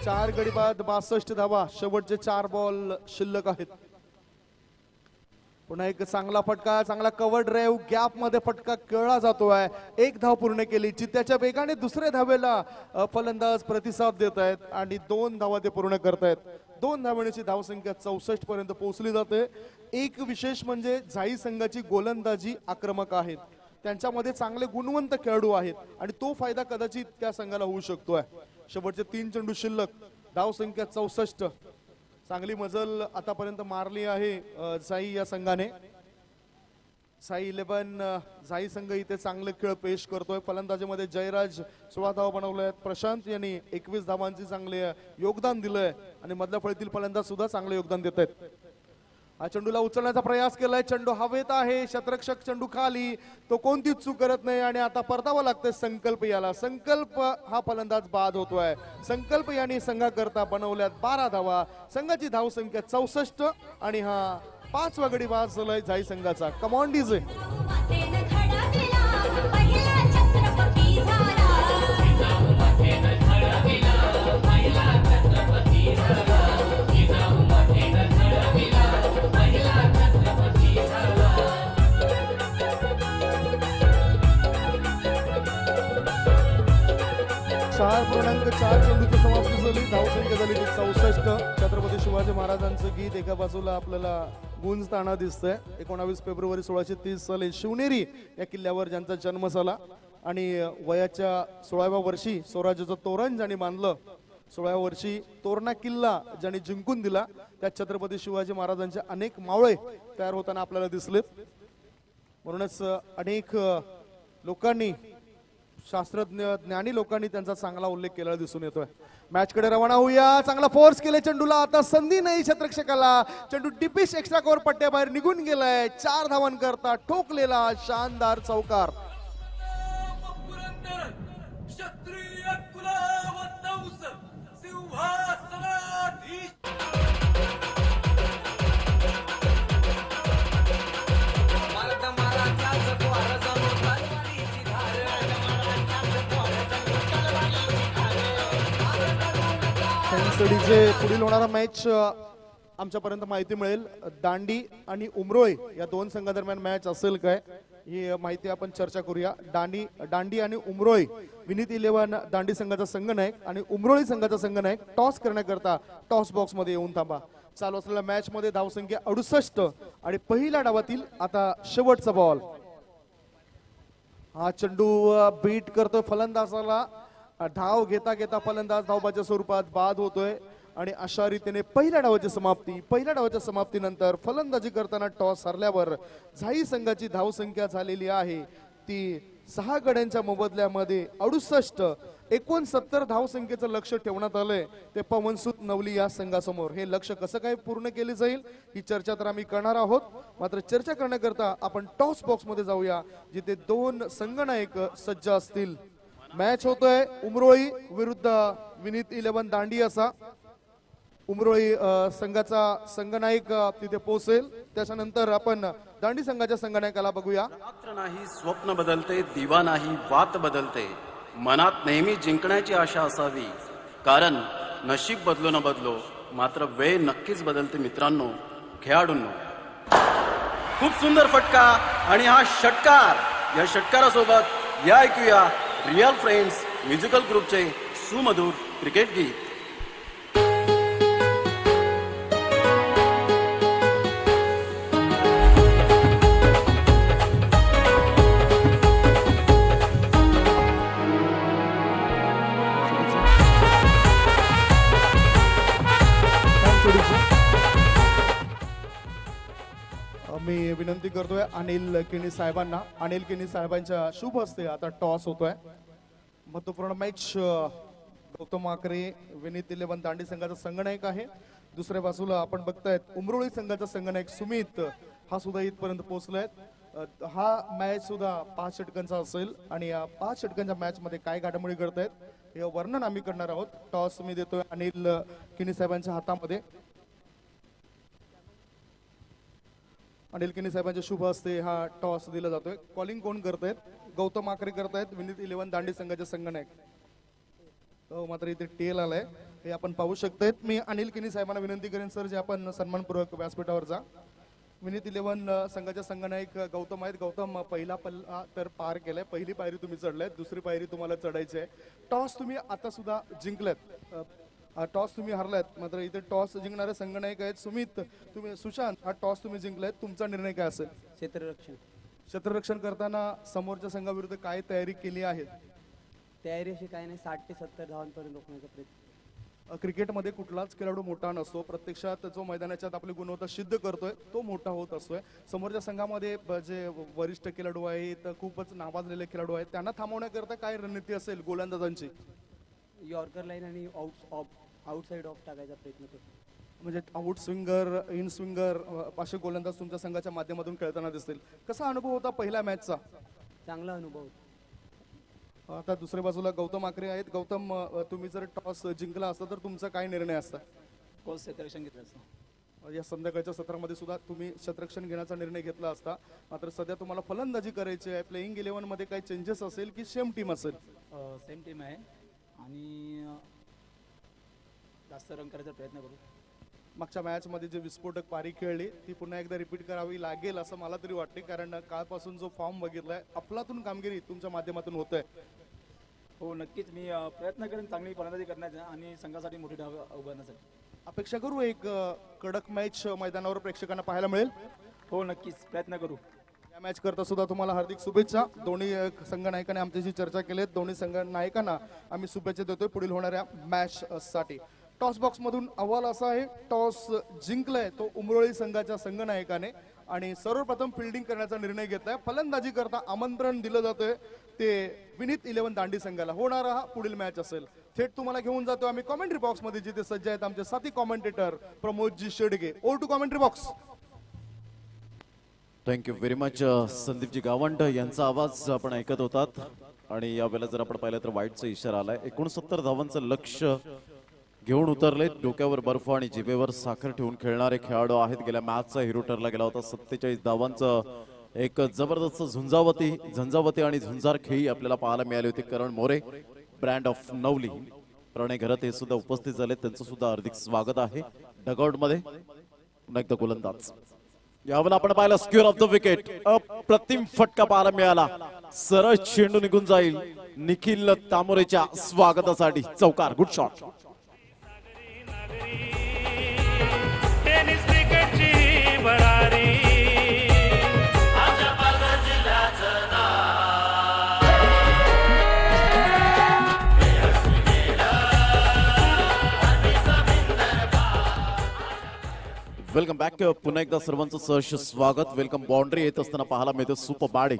4 गडी बाद 62 धावा. शेवटचे 4 बॉल शिल्लक आहेत. पुन्हा एक चांगला फटका, चांगला कव्हर ड्राईव्ह, गॅप मध्ये फटका खेळला जातोय. 1 धाव पूर्ण केली. चित्त्याच्या वेगाने दुसऱ्या धावेला फलंदाज प्रतिसाद देत आहेत आणि 2 धावा ते पूर्ण करतायत. 2 धावांची धावसंख्या 64 पर्यंत पोहोचली जाते. एक विशेष म्हणजे झाई संघाची गोलंदाजी आक्रमक आहेत, त्यांच्यामध्ये चांगले गुणवंत खेळाडू आहेत आणि तो फायदा कदाचित त्या संघाला होऊ शकतोय. शेवटचे 3 चेंडू शिल्लक, धावसंख्या 64. चांगली मजल आतापर्यंत मारली आहे झाई या संघाने. साई 11 झाई संघ इथे चांगले खेळ पेश करतोय. फलंदाजीमध्ये जयराज 16 धावा बनवल्या. प्रशांत यांनी 21 धावांचे चांगले योगदान दिलंय आणि मधल्या फळीतील फलंदाज सुद्धा चांगले योगदान देत आहेत. हा चेंडूला उचलण्याचा प्रयास केलाय. चेंडू हवेत आहे. शतरक्षक चेंडू खाली, तो कोणतीच चूक करत नाही आणि आता परतावं लागतंय संकल्प याला. संकल्प हा फलंदाज बाद होतोय. संकल्प यांनी संघाकरता बनवल्यात 12 धावा. संघाची धावसंख्या 64 आणि हा 5वा गडी बाद झालाय झाई संघाचा. Come on DJ. चार चेंडूची समाप्ती झाली. धावसंख्या झाली 64. छत्रपती शिवाजी महाराजांचं गीत एका बाजूला आपल्याला गुंजताना दिसतंय. 19 फेब्रुवारी 1630 साली शिवनेरी या किल्ल्यावर ज्यांचा जन्म झाला आणि वयाच्या 16व्या वर्षी स्वराज्याचं तोरण ज्यांनी बांधलं, 16व्या वर्षी तोरणा किल्ला ज्यांनी जिंकून दिला, त्या छत्रपती शिवाजी महाराजांचे अनेक मावळे तयार होताना आपल्याला दिसलेत. म्हणूनच अनेक लोकांनी, शास्त्रज्ञ ज्ञानी लोकांनी त्यांचा चांगला उल्लेख केलेला दिसून येतोय. मॅच कडे रवाना होऊया. चांगला फोर्स केले चेंडूला. आता संधी नाही शतरक्षकाला. चेंडू डिपिश एक्स्ट्रा कव्हर पट्ट्याबाहेर निघून गेलाय. 4 धावांकरता ठोकलेला शानदार चौकार. पुढील होणारा मॅच आमच्यापर्यंत माहिती मिळेल. दांडी आणि उमरोळी या 2 संघादरम्यान मॅच असेल काय, ही माहिती आपण चर्चा करूया. दांडी आणि उमरोळी. विनीत 11 दांडी संघाचा संघनायक आणि उमरोळी संघाचा संघनायक टॉस करण्याकरता टॉस बॉक्स मध्ये येऊन थांबा. चालू असलेल्या मॅच मध्ये धावसंख्या 68 आणि पहिल्या डावातील आता शेवटचा बॉल. हा चेंडू बीट करतोय फलंदाजाला. धाव घेता घेता फलंदाज धावबाच्या स्वरूपात बाद होतोय आणि अशा रीतीने पहिल्या डावाच्या समाप्तीनंतर फलंदाजी करताना टॉस हरल्यावर झाई संघाची धावसंख्या झालेली आहे ती 6 गड्यांच्या मोबदल्यामध्ये 68. 69 धावसंख्येचं लक्ष ठेवण्यात आलंय ते पवनसुत नवली या संघासमोर. हे लक्ष कसं काय पूर्ण केले जाईल ही चर्चा तर आम्ही करणार आहोत. मात्र चर्चा करण्याकरता आपण टॉस बॉक्स मध्ये जाऊया जिथे 2 संघनायक सज्ज असतील. मॅच होतोय उमरोळी विरुद्ध विनीत 11 दांडी असा. उमरोळी संघाचा संघनायक तिथे पोहोचेल. त्याच्यानंतर आपण दांडी संघाच्या संघनायकाला बघूया. रात्र नाही स्वप्न बदलते, दिवा नाही वात बदलते. मनात नेहमी जिंकण्याची आशा असावी, कारण नशीब बदलो न बदलो मात्र वेळ नक्कीच बदलते. मित्रांनो, खेळाडूंनो, खूप सुंदर फटका आणि हा षटकार. या षटकारासोबत या ऐकूया रिअल फ्रेंड्स म्युझिकल ग्रुपचे सुमधुर क्रिकेट गीत. अनिल किणी साहेबांना. अनिल किणी साहेबांच्या शुभ हस्ते आता टॉस होतोय. महत्वपूर्ण मॅच गौतम आकरे विनीत 11 दांडी संघाचा संघनायक आहे. दुसऱ्या बाजूला आपण बघतायत उमरोळी संघाचा संघनायक सुमित हा सुद्धा इथपर्यंत पोहोचलाय. हा मॅच सुद्धा 5 षटकांचा असेल आणि या 5 षटकांच्या मॅच मध्ये काय घडामोडी घडतायत हे वर्णन आम्ही करणार आहोत. टॉस मी देतोय अनिल किणी साहेबांच्या हातामध्ये. अनिल किणी साहेबांच्या शुभ हस्ते हा टॉस दिला जातोय. कॉलिंग कोण करतायत? गौतम आकरे करतायत, विनीत 11 दांडी संघाचे संघनायक. मात्र इथे टेल आलाय हे आपण पाहू शकतायत. मी अनिल किणी साहेबांना विनंती करेन सर जे आपण सन्मानपूर्वक व्यासपीठावर जा. विनीत 11 संघाच्या संघनायक गौतम आहेत. गौतम पहिला पल्ला तर पार केलाय, पहिली पायरी तुम्ही चढलाय, दुसरी पायरी तुम्हाला चढायची आहे. टॉस तुम्ही आता सुद्धा जिंकलात, टॉस तुम्ही हरलात, मात्र इथे टॉस जिंकणारे संघनायक आहेत सुमित. तुम्ही सुशांत, हा टॉस तुम्ही जिंकलाय, तुमचा निर्णय काय असेल? क्षेत्ररक्षण करताना समोरच्या संघाविरुद्ध काय तयारी केली आहे? तयारी अशी काय नाही, 60 ते 70 धावांपर्यंत रोखण्याचा प्रयत्न. क्रिकेटमध्ये कुठलाच खेळाडू मोठा नसतो, प्रत्यक्षात जो मैदानाच्यात आपली गुणवत्ता सिद्ध करतोय तो मोठा होत असतोय. समोरच्या संघामध्ये जे वरिष्ठ खेळाडू आहेत, खूपच नावाजलेले खेळाडू आहेत, त्यांना थांबवण्याकरता काय रणनीती असेल गोलंदाजांची? यॉर्कर लाईन आणि आउटसाइड ऑफ टाकायचा प्रयत्न करतो. म्हणजे आउट स्विंगर, इन स्विंगर असे गोलंदाज तुमच्या संघाच्या माध्यमातून खेळताना दिसतील. कसा अनुभव होता पहिल्या मॅचचा? चांगला अनुभव. आता दुसऱ्या बाजूला गौतम आकरे आहेत. गौतम, तुम्ही जर टॉस जिंकला असता तर तुमचा काय निर्णय असता? क्षेत्ररक्षण घेतलं असतं. या संध्याकाळच्या सत्रामध्ये सुद्धा तुम्ही क्षेत्ररक्षण घेण्याचा निर्णय घेतला असता, मात्र सध्या तुम्हाला फलंदाजी करायची आहे. प्लेइंग 11 मध्ये काही चेंजेस असेल की सेम टीम असेल? सेम टीम आहे आणि जास्त रन करायचा प्रयत्न करू. मागच्या मॅच मध्ये जे विस्फोटक पारी खेळली ती पुन्हा एकदा रिपीट करावी लागेल असं मला तरी वाटते, कारण कालपासून जो फॉर्म बघितलाय अफलातून कामगिरी तुमच्या माध्यमातून होत आहे. हो नक्कीच, मी प्रयत्न करेन चांगली फलंदाजी करण्याचा आणि संघासाठी मोठी धाव उभारण्यासाठी. अपेक्षा करू एक कडक मॅच मैदानावर प्रेक्षकांना पाहायला मिळेल. हो नक्कीच प्रयत्न करू. या मॅच करता सुद्धा तुम्हाला हार्दिक शुभेच्छा. दोन्ही संघ नायकांनी आमच्याशी चर्चा केली, दोन्ही संघ नायकांना आम्ही शुभेच्छा देतोय पुढील होणाऱ्या मॅच साठी. टॉस बॉक्स मधून अहवाल असा आहे, टॉस जिंकलाय तो उमरोळी संघाच्या संघनायकाने आणि सर्वप्रथम फिल्डिंग करण्याचा निर्णय घेतलाय. फलंदाजी करता आमंत्रण दिलं जातंय ते विनीत 11 दांडी संघाला. होणारा हा पुढील मॅच असेल. थेट तुम्हाला घेऊन जातो आम्ही कॉमेंट्री बॉक्स मध्ये, जिथे सज्ज आहेत आमचे साथी commentator Pramodji Shedge. Over to commentary box. Thank you very much Sandeepji Gawand यांचा आवाज आपण ऐकत होतात. आणि यावेळेला जर आपण पाहिलं तर वाईटचा इशारा आलाय. 69 धावांचं लक्ष्य घेऊन उतरले. डोक्यावर बर्फ आणि जिभेवर साखर ठेवून खेळणारे खेळाडू आहेत. गेल्या मॅचचा हिरो ठरला गेला होता. 47 धावांचं एक जबरदस्त झंझावती आणि झुंजार खेळी आपल्याला पाहायला मिळाली होती. करण मोरे, ब्रँड ऑफ नवली, प्रणय घरत हे सुद्धा उपस्थित झाले. त्यांचं सुद्धा हार्दिक स्वागत आहे डगआउट मध्ये. पुन्हा एकदा गोलंदाज. यावेळेला आपण पाहिलं स्क्वेअर ऑफ द विकेट, अप्रतिम फटका पाहायला मिळाला. सरळ चेंडू निघून जाईल निखिल तामोरेच्या स्वागतासाठी. चौकार, गुड शॉट. Welcome back. पुन्हा एकदा सर्वांचं सहर्ष स्वागत. वेलकम. बाउंड्री येत असताना पाहायला मिळते सुपर बॅटिंग.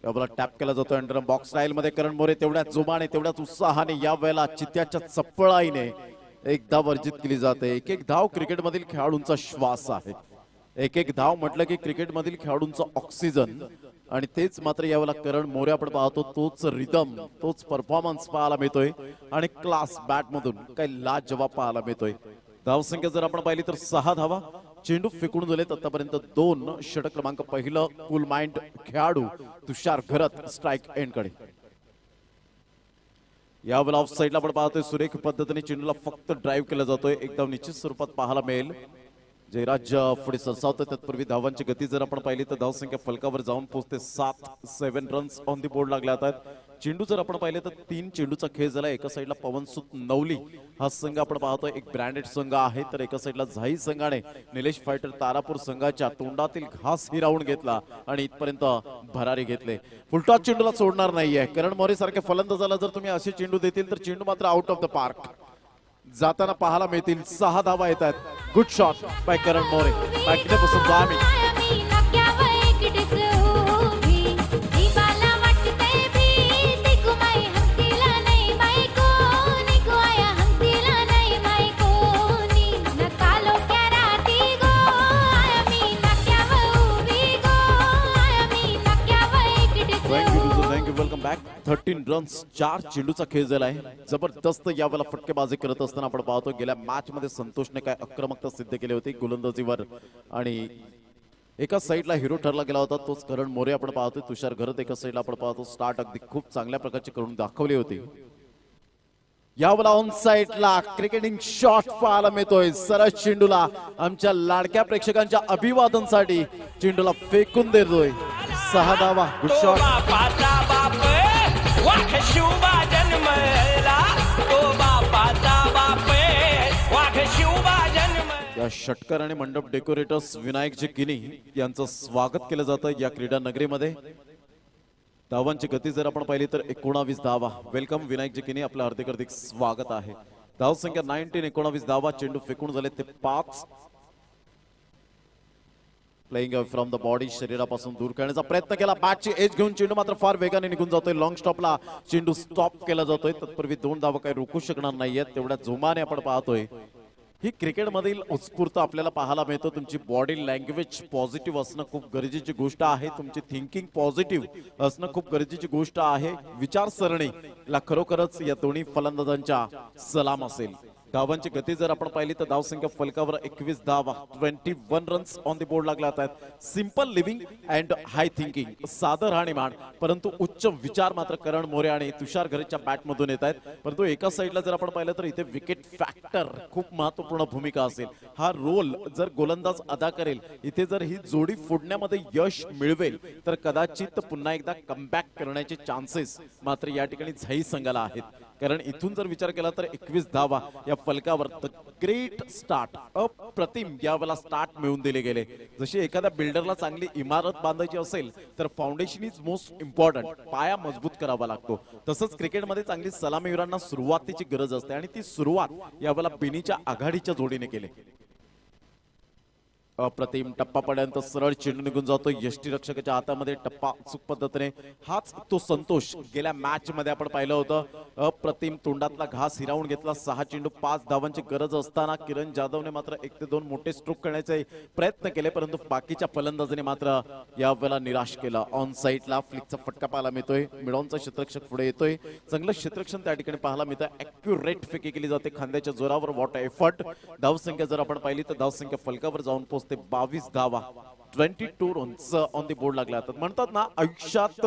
यावेळेला टॅप केला जातो अंडर बॉक्स स्टाईल मध्ये. करण मोरे तेवढ्याच जोमाने तेवढ्याच उत्साहाने यावेळेला चित्त्याच्या चप्पळाईने एक धाव वर्जित केली जाते. एक एक धाव क्रिकेटमधील खेळाडूंचा श्वास आहे. एक एक धाव म्हटलं की क्रिकेटमधील खेळाडूंचा ऑक्सिजन. आणि तेच मात्र यावेळेला करण मोरे आपण पाहतो, तोच रिदम, तोच परफॉर्मन्स पाहायला मिळतोय आणि क्लास बॅट मधून काही लाजवाब पाहायला मिळतोय. धावसंख्या जर आपण पाहिली तर 6 धावा. चेंडू फेकून दिलेत आतापर्यंत 2. षटक क्रमांक पहिलं कूल माइंड खेळाडू तुषार घरत स्ट्राइक एंड कडे. यावेळेला ऑफ साईडला आपण पाहतोय सुरेख पद्धतीने चेंडूला फक्त ड्राईव्ह केला जातोय. एकदम निश्चित स्वरूपात पाहायला मिळेल. जयराज पुढे सरसावतोय. तत्पूर्वी धावांची गती जर आपण पाहिली तर धावसंख्या फलकावर जाऊन पोहोचते. 7 रन्स ऑन दी बोर्ड लागले आहेत. चेंडू जर आपण पाहिले तर 3 चेंडूचा खेळ झाला. एका साईडला पवनसुत नवली हा संघ आपण पाहतोय, एक ब्रँडेड संघ आहे. तर एका साईडला झाई संघाने निलेश फायटर तारापूर संघाच्या तोंडातील घास हिरावून घेतला आणि इथपर्यंत भरारी घेतले. फुलटॉस चेंडूला सोडणार नाहीये. करण मोरे सारखे फलंदाजाला जर तुम्ही असे चेंडू देतील तर चेंडू मात्र आउट ऑफ द पार्क जाताना पाहायला मिळतील. 6 धावा येतात. गुड शॉट बाय करण More. Magnificent. Welcome back. 13 runs 4 चेंडूचा खेळ झाला आहे. जबरदस्त यावेळेला फटकेबाजी करत असताना आपण पाहतो गेल्या मॅच मध्ये संतोषने काय आक्रमकता सिद्ध केली होती गोलंदाजीवर आणि एका साईडला हिरो ठरला गेला होता तोच करण मोरे आपण पाहतोय. तुषार घरत एका साईडला आपण पाहतो. स्टार्ट अगदी खूप चांगल्या प्रकारची करून दाखवली होती. यावेळेला ऑन साईडला क्रिकेटिंग शॉट पाहायला मिळतोय. सरळ चेंडूला आमच्या लाडक्या प्रेक्षकांच्या अभिवादनसाठी चेंडूला फेकून देतोय. 6 धावा. Good shot. या षटकार आणि मंडप डेकोरेटर्स विनायकजी किनी यांचं स्वागत केलं जातं या क्रीडा नगरीमध्ये. धावांची गती जर आपण पाहिली तर 19 धावा. वेलकम विनायकजी किनी, आपलं हार्दिक स्वागत आहे. धाव संख्या 19. 19 धावा. चेंडू फेकून झाले ते 5. प्लेइंग फ्रॉम द बॉडी, शरीरापासून दूर करण्याचा प्रयत्न केला. बॅटची एज घेऊन चेंडू मात्र फार वेगाने निघून जातोय. लॉंग स्टॉपला चेंडू स्टॉप केला जातोय. तत्पूर्वी 2 धावा काही रोखू शकणार नाहीयेत. तेवढ्या जोमाने आपण पाहतोय. ही क्रिकेटमधील उत्स्फूर्त आपल्याला पाहायला मिळतो. तुमची बॉडी लँग्वेज पॉझिटिव्ह असणं खूप गरजेची गोष्ट आहे. तुमची थिंकिंग पॉझिटिव्ह असणं खूप गरजेची गोष्ट आहे. विचारसरणीला खरोखरच या दोन्ही फलंदाजांच्या सलाम असेल. धावांची गती जर आपण पाहिली तर धावसंख्या फलकावर 21 धावा. 21 रन्स ऑन द बोर्ड लागला आहेत. Simple living and high thinking, साधं राहणीमान परंतु उच्च विचार मात्र करण मोरे आणि तुषार घरच्या बॅटमधून येत आहेत. परंतु एका साईडला जर आपण पाहिलं तर इथे विकेट फॅक्टर खूप महत्वपूर्ण भूमिका असेल. हा रोल जर गोलंदाज अदा करेल, इथे जर ही जोडी फोडण्यामध्ये यश मिळवेल तर कदाचित पुन्हा एकदा कमबॅक करण्याचे चान्सेस मात्र या ठिकाणी झाई संघाला आहेत. कारण इथून जर विचार केला तर 21 धावा या फलकावर द ग्रेट स्टार्ट, अप्रतिम यावेळेला स्टार्ट मिळवून दिले गेले. जशी एखाद्या बिल्डरला चांगली इमारत बांधायची असेल तर फाउंडेशन इज मोस्ट इम्पॉर्टंट, पाया मजबूत करावा लागतो. तसंच क्रिकेटमध्ये चांगली सलामीवीरांना सुरुवातीची गरज असते आणि ती सुरुवात यावेळेला बिनीच्या आघाडीच्या जोडीने केली. अप्रतिम टप्पापर्यंत सरळ चेंडू निघून जातो. यष्टीरक्षकाच्या हातामध्ये टप्पा चूक पद्धतीने. हाच तो संतोष गेल्या मॅच मध्ये आपण पाहिलं होतं. अप्रतिम तोंडातला घास हिरावून घेतला. 6 चेंडू 5 धावांची गरज असताना किरण जाधवने मात्र 1 ते 2 मोठे स्ट्रोक करण्याचे प्रयत्न केले परंतु बाकीच्या फलंदाजाने मात्र यावेळेला निराश केलं. ऑन साईडला फ्लिकचा फटका पाहायला मिळतोय. मिडॉनचा क्षेत्ररक्षक पुढे येतोय. चांगलं क्षेत्ररक्षण त्या ठिकाणी पाहायला मिळतं. ॲक्युरेट फेकी केली जाते खांद्याच्या जोरावर. What effort. धावसंख्या जर आपण पाहिली तर धावसंख्या फलकावर जाऊन पोहोचते 22 धावा. 22 रन्स ऑन दी बोर्ड लागला. म्हणतात ना, आयुष्यात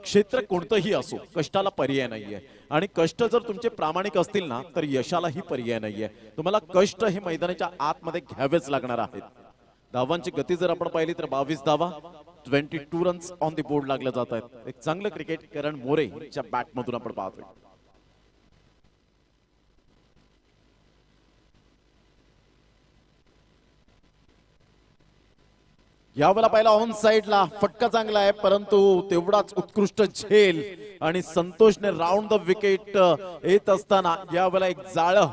क्षेत्र कोणतंही असो कष्टाला पर्याय नाहीये आणि कष्ट जर तुमचे प्रामाणिक असतील ना तर यशालाही पर्याय नाहीये. तुम्हाला कष्ट हे मैदानाच्या आतमध्ये घ्यावेच लागणार आहेत. धावांची गती जर आपण पाहिली तर 22 धावा. 22 रन्स ऑन दी बोर्ड लागले जात आहेत. एक चांगलं क्रिकेट करण मोरेच्या बॅटमधून आपण पाहतोय. यावेळेला पहिला ऑन साइडला फटका चांगला आहे परंतु तेवढाच उत्कृष्ट झेल आणि संतोषने राऊंड द विकेट येत असताना यावेळेला एक जाळं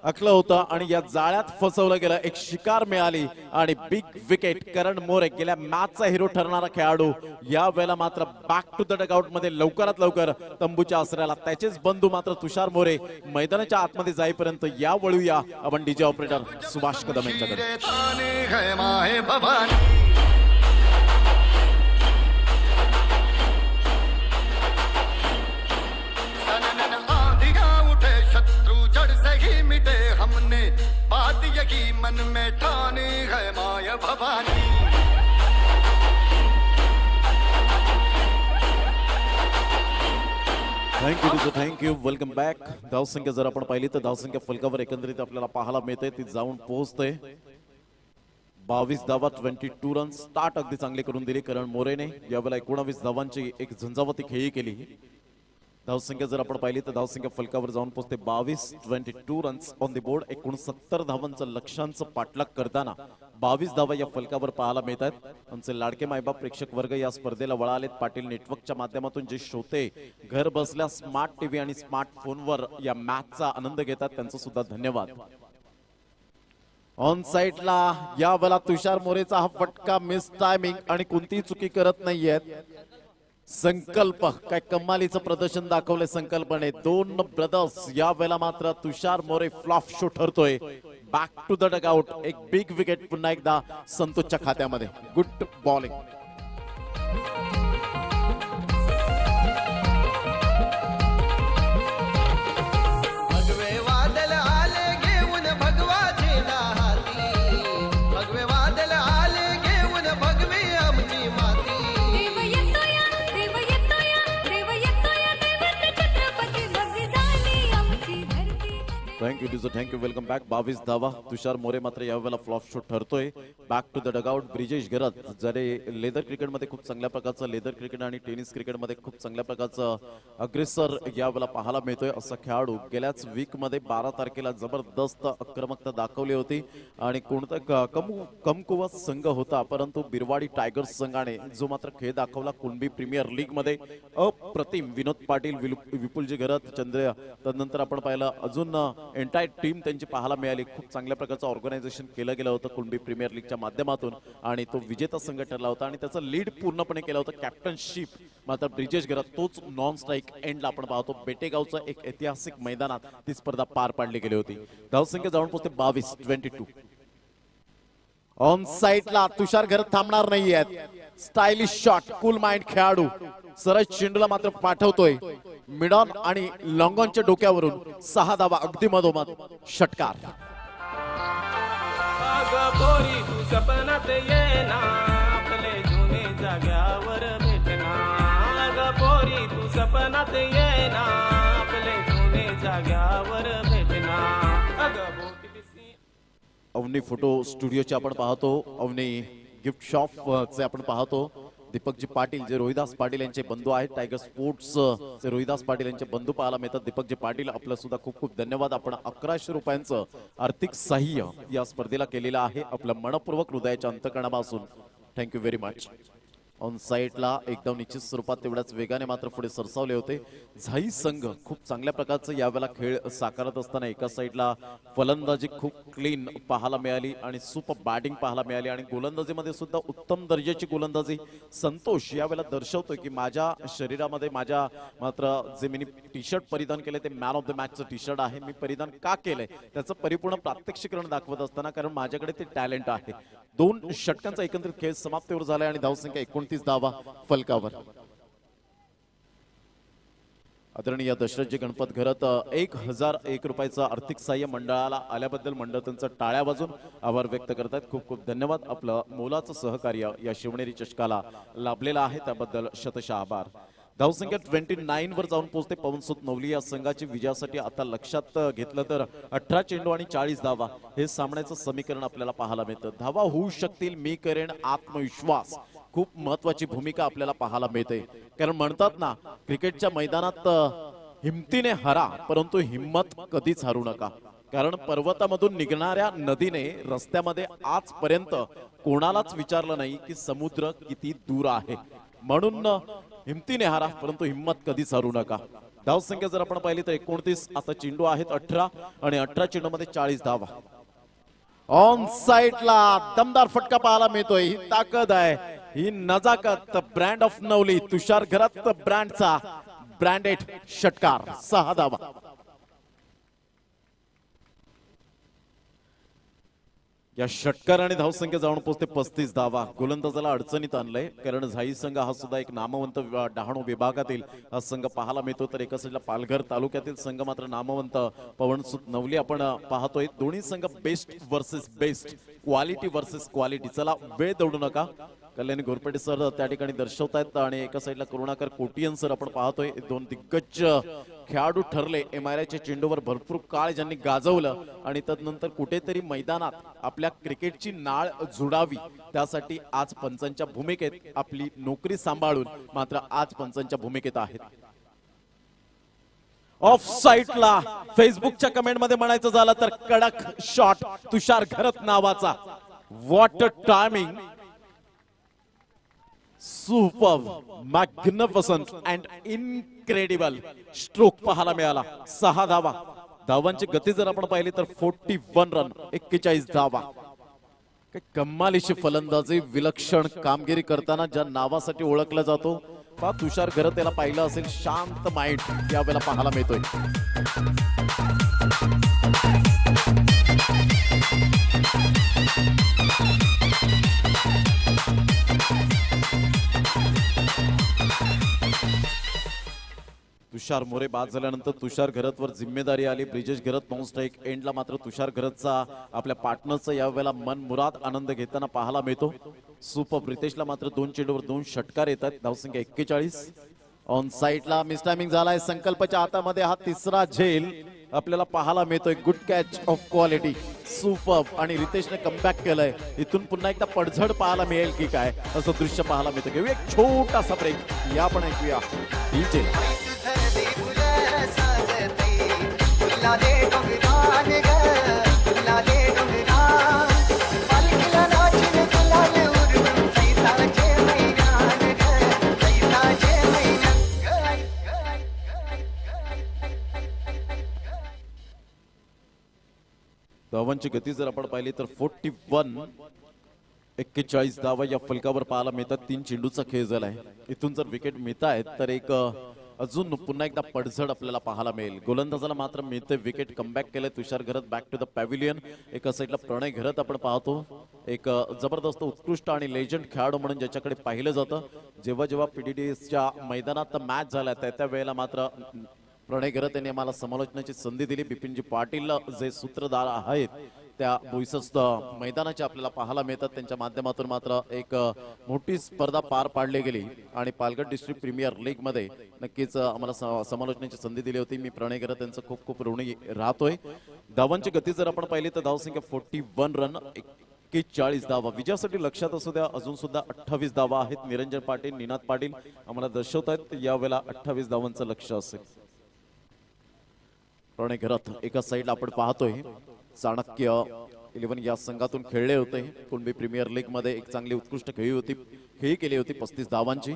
आखलं होतं आणि या जाळ्यात फसवलं गेलं. एक शिकार मिळाली आणि बिग विकेट. करण मोरे गेल्या मॅचचा हिरो ठरणारा खेळाडू यावेळेला मात्र बॅक टू द डगआउट मध्ये लवकरात लवकर तंबूच्या आसऱ्याला. त्याचेच बंधू मात्र तुषार मोरे मैदानाच्या आतमध्ये जाईपर्यंत या वळूया आपण डीजे ऑपरेटर सुभाष कदम यांच्याकडे. हमने बात यही मन में ठानी है माया भवानी. थँक्यू. Welcome back. धावसंख्या जर आपण पाहिली तर धावसंख्या फलकावर एकंदरीत आपल्याला पाहायला मिळते ती जाऊन पोहोचते 22 धावा. 22 रन. स्टार्ट अगदी चांगली करून दिली करण मोरेने. यावेळेला 19 धावांची एक झंझावती खेळी केली. धावसंख्या जर आपण पाहिली तर धावसंख्या फलकावर जाऊन पोहोचते 22. 22 रन्स ऑन द बोर्ड. 69 धावांचं लक्ष्यांचं पाठलाग करताना 22 धावा या फलकावर पाहायला मिळतात. आमचे लाडके मायबाप प्रेक्षक वर्ग या स्पर्धेला वळालेत. पाटील नेटवर्कच्या माध्यमातून जे श्रोते घर बसल्या स्मार्ट टीव्ही आणि स्मार्टफोनवर या मॅचचा आनंद घेतात त्यांचं सुद्धा धन्यवाद. ऑन साइडला यावेळेला तुषार मोरेचा हा फटका मिस टायमिंग आणि कोणतीही चुकी करत नाहीयेत. संकल्प काय कमालीचं प्रदर्शन दाखवले संकल्पने. 2 ब्रदर्स या वेळेला मात्र तुषार मोरे फ्लॉप शो ठरतोय. Back to the dugout. एक बिग विकेट पुन्हा एकदा संतोषच्या खात्यामध्ये. Good bowling. Thank you welcome back. 22 धावा. तुषार मोरे मात्र यावेळेला फ्लॉप शॉट ठरतोय. Back to the dugout. Brijesh Gharat जरे लेदर क्रिकेटमध्ये खूप चांगल्या प्रकारचं लेदर क्रिकेट आणि टेनिस क्रिकेटमध्ये खूप चांगल्या प्रकारचं अग्रेसर यावेळेला पाहायला मिळतोय असा खेळाडू. गेल्याच वीक मध्ये 12 तारखेला जबरदस्त आक्रमकता दाखवली होती आणि कोणता कमकुवत संघ होता, परंतु बिरवाडी टायगर्स संघाने जो मात्र खेळ दाखवला कुणबी प्रीमियर लीग मध्ये अप्रतिम. विनोद पाटील, विपुलजी घरत, चंद्र, तदनंतर आपण पाहिलं अजून एंटायर टीम त्यांची पाहायला मिळाली. खूप चांगल्या प्रकारचं ऑर्गनायझेशन केलं गेलं होतं कुणबी प्रीमियर लीगच्या माध्यमातून आणि तो विजेता संघ ठरला होता आणि त्याचं लीड पूर्णपणे केलं होतं कॅप्टनशिप मात्र ब्रिजेश घरत. तोच नॉन स्ट्राईक एंडला आपण पाहतो बेटेगावचं एक ऐतिहासिक मैदानात ती स्पर्धा पार पाडली गेली होती. धावसंख्या जाऊन पोहोचते 22-22. ऑन साइडला तुषार घरत थांबणार नाहीयेत. स्टायलिश शॉट, कूल माइंड खेळाडू सरळ चेंडूला मात्र पाठवतोय मिडॉन आणि लॉंगॉनच्या डोक्यावरून 6 धावा अगदी मधोमध. षटकार. पोरी तू सपनात येना आपले जुने जाग्यावर भेटना. पोरी तू सपनात येना आपले जुने जाग्यावर भेटना. अवनी फोटो स्टुडिओचे आपण पाहतो. अवनी गिफ्ट शॉप चे आपण पाहतो. दीपकजी पाटील जे रोहिदास पाटील यांचे बंधू आहेत. टायगर स्पोर्ट्स चे रोहिदास पाटील यांचे बंधू पाहायला मिळतात. दीपकजी पाटील आपलं सुद्धा खूप खूप धन्यवाद. आपण 1100 रुपयांचं आर्थिक सहाय्य या स्पर्धेला केलेलं आहे. आपलं मनपूर्वक हृदयाच्या अंतकरणापासून थँक्यू व्हेरी मच. ऑन साइडला एकदम निश्चित स्वरूपात तेवढ्याच वेगाने मात्र पुढे सरसावले होते. झाई संघ खूप चांगल्या प्रकारचं यावेळेला खेळ साकारत असताना एका साइडला फलंदाजी खूप क्लीन पाहायला मिळाली आणि सुपर बॅटिंग पाहायला मिळाली आणि गोलंदाजीमध्ये सुद्धा उत्तम दर्जाची गोलंदाजी संतोष यावेळेला दर्शवतोय की माझ्या शरीरामध्ये माझ्या मात्र जे मी टी शर्ट परिधान केले ते मॅन ऑफ द मॅचचं टी शर्ट आहे. मी परिधान का केलंय त्याचं परिपूर्ण प्रात्यक्षिकरण दाखवत असताना कारण माझ्याकडे ते टॅलेंट आहे. 2 षटकांचा एकत्रित खेळ समाप्तीवर झालाय आणि धावसंख्या 29 धावा फलकावर. आदरणीय दशरथजी गणपत घरत 1001 रुपयाचं आर्थिक सहाय्य मंडळाला आल्याबद्दल मंडळ त्यांचं टाळ्या वाजून आभार व्यक्त करतात. खूप खूप धन्यवाद. आपलं मोलाचं सहकार्य या शिवनेरी चषकाला लाभलेलं आहे त्याबद्दल शतशः आभार. धावसंख्या 29 वर जाऊन पोहोचते. पवनसुत नवली या संघाची विजयासाठी आता लक्षात घेतलं तर 18 चेंडू आणि 40 धावा हे सामन्याचं समीकरण आपल्याला पाहायला मिळतं. धावा होऊ शकतील, मी करेन, आत्मविश्वास खूप महत्वाची भूमिका आपल्याला पाहायला मिळते. कारण म्हणतात ना क्रिकेटच्या मैदानात हिमतीने हरा परंतु हिम्मत कधीच हारू नका. कारण पर्वतामधून निघणाऱ्या नदीने रस्त्यामध्ये आजपर्यंत कोणालाच विचारलं नाही की समुद्र किती दूर आहे. म्हणून हिमतीने हारा परंतु हिम्मत कधीच हारू नका. धावसंख्या जर आपण पाहिली तर 29. आता चेंडू आहेत 18 आणि 18 चेंडू मध्ये 40 धावा. ऑन साइडला दमदार फटका पाहायला मिळतोय. ही ताकद आहे, ही नजाकत. ब्रँड ऑफ नवली तुषार घरत ब्रँडचा ब्रँडेड षटकार. 6 धावा. या षटकार आणि धावसंख्या जाऊन पोहोचते 35 धावा. गोलंदाजाला अडचणीत आणलंय कारण झाई संघ हा सुद्धा एक नामवंत डहाणू विभागातील हा संघ पाहायला मिळतो. तर एका साईडला पालघर तालुक्यातील संघ मात्र नामवंत पवनसुत नवली आपण पाहतोय. दोन्ही संघ best versus best, quality versus quality. चला वेळ दौडू नका. कल्याणी घोरपडे सर त्या ठिकाणी दर्शवतायत आणि एका साईडला करुणाकर कोटियन सर आपण पाहतोय. 2 दिग्गज खेळाडू ठरले. MIRच्या चेंडूवर भरपूर काळ ज्यांनी गाजवलं आणि तदनंतर कुठेतरी मैदानात आपल्या क्रिकेटची नाळ जुडावी त्यासाठी आज पंचांच्या भूमिकेत आपली नोकरी सांभाळून मात्र आज पंचांच्या भूमिकेत आहेत. ऑफ साइडला फेसबुकच्या कमेंट मध्ये म्हणायचं झालं तर कडक शॉट तुषार घरत नावाचा. What a timing, super magnificent and incredible stroke पाहायला मिळाला. 6 धावा. धावांची गती जर आपण पाहिली तर 41 रन, 41 धावा. कमालीची फलंदाजी, विलक्षण कामगिरी करताना ज्या नावासाठी ओळखला जातो पहा तुषार घरत त्याला पाहिलं असेल. शांत माइंड यावेळेला पाहायला मिळतोय. तुषार मोरे बाद झाल्यानंतर तुषार घरतवर जिम्मेदारी आली. ब्रिजेश घरत नॉन स्ट्राईक एंडला मात्र तुषार घरतचा आपल्या पार्टनरचा यावेळेला मनमुराद आनंद घेताना पाहायला मिळतो. सुपर. प्रितेशला मात्र 2 चेंडूवर 2 षटकार येतात. धावसंख्या 41. ऑन साइडला मिस टायमिंग झालाय. संकल्पच्या हातामध्ये हा 3रा झेल. आपल्याला पाहायला मिळतोय. Good catch of quality, super. आणि रितेशने कमबॅक केलंय. इथून पुन्हा एकदा पडझड पाहायला मिळेल की काय असं दृश्य पाहायला मिळतं. घेऊया एक छोटासा ब्रेक, या पण ऐकूया डीजे. धावांची गती जर आपण पाहिली तर 41 धावा या फलकावर पाहायला मिळतात. 3 चेंडूचा खेळ झालाय. इथून जर विकेट मिळत आहेत तर एक अजून पुन्हा एकदा पडझड आपल्याला पाहायला मिळेल. गोलंदाजाला मात्र मिळते विकेट. कमबॅक केलंय तुषार घरत बॅक टू द पॅव्हिलियन. एका साईडला प्रणय घरत आपण पाहतो. एक जबरदस्त उत्कृष्ट आणि लेजंड खेळाडू म्हणून ज्याच्याकडे पाहिलं जातं. जेव्हा जेव्हा पीडीडीएसच्या मैदानात मॅच झाल्या त्या वेळेला मात्र प्रणय घरत यांनी आम्हाला समालोचनाची संधी दिली. बिपिनजी पाटील जे सूत्रधार आहेत त्या बोईसस्त मैदानाचे आपल्याला पाहायला मिळतात. त्यांच्या माध्यमातून मात्र एक मोठी स्पर्धा पार पाडली गेली आणि पालघर डिस्ट्रिक्ट प्रीमियर लीग मध्ये नक्कीच आम्हाला समालोचनाची संधी दिली होती. मी प्रणय घरत यांचं खूप खूप ऋणी राहतोय. धावांची गती जर आपण पाहिली तर धावसंख्या 41 रन, 41 धावा. विजयासाठी लक्षात असू द्या अजून सुद्धा 28 धावा आहेत. निरंजन पाटील, निनाद पाटील आम्हाला दर्शवत आहेत यावेळेला 28 धावांचं लक्ष असेल. प्रणय घरत एका साईडला आपण पाहतोय. चाणक्य 11 या संघातून खेळले होते. कुणबी प्रीमियर लीग मध्ये एक चांगली उत्कृष्ट खेळी केली होती 35 धावांची.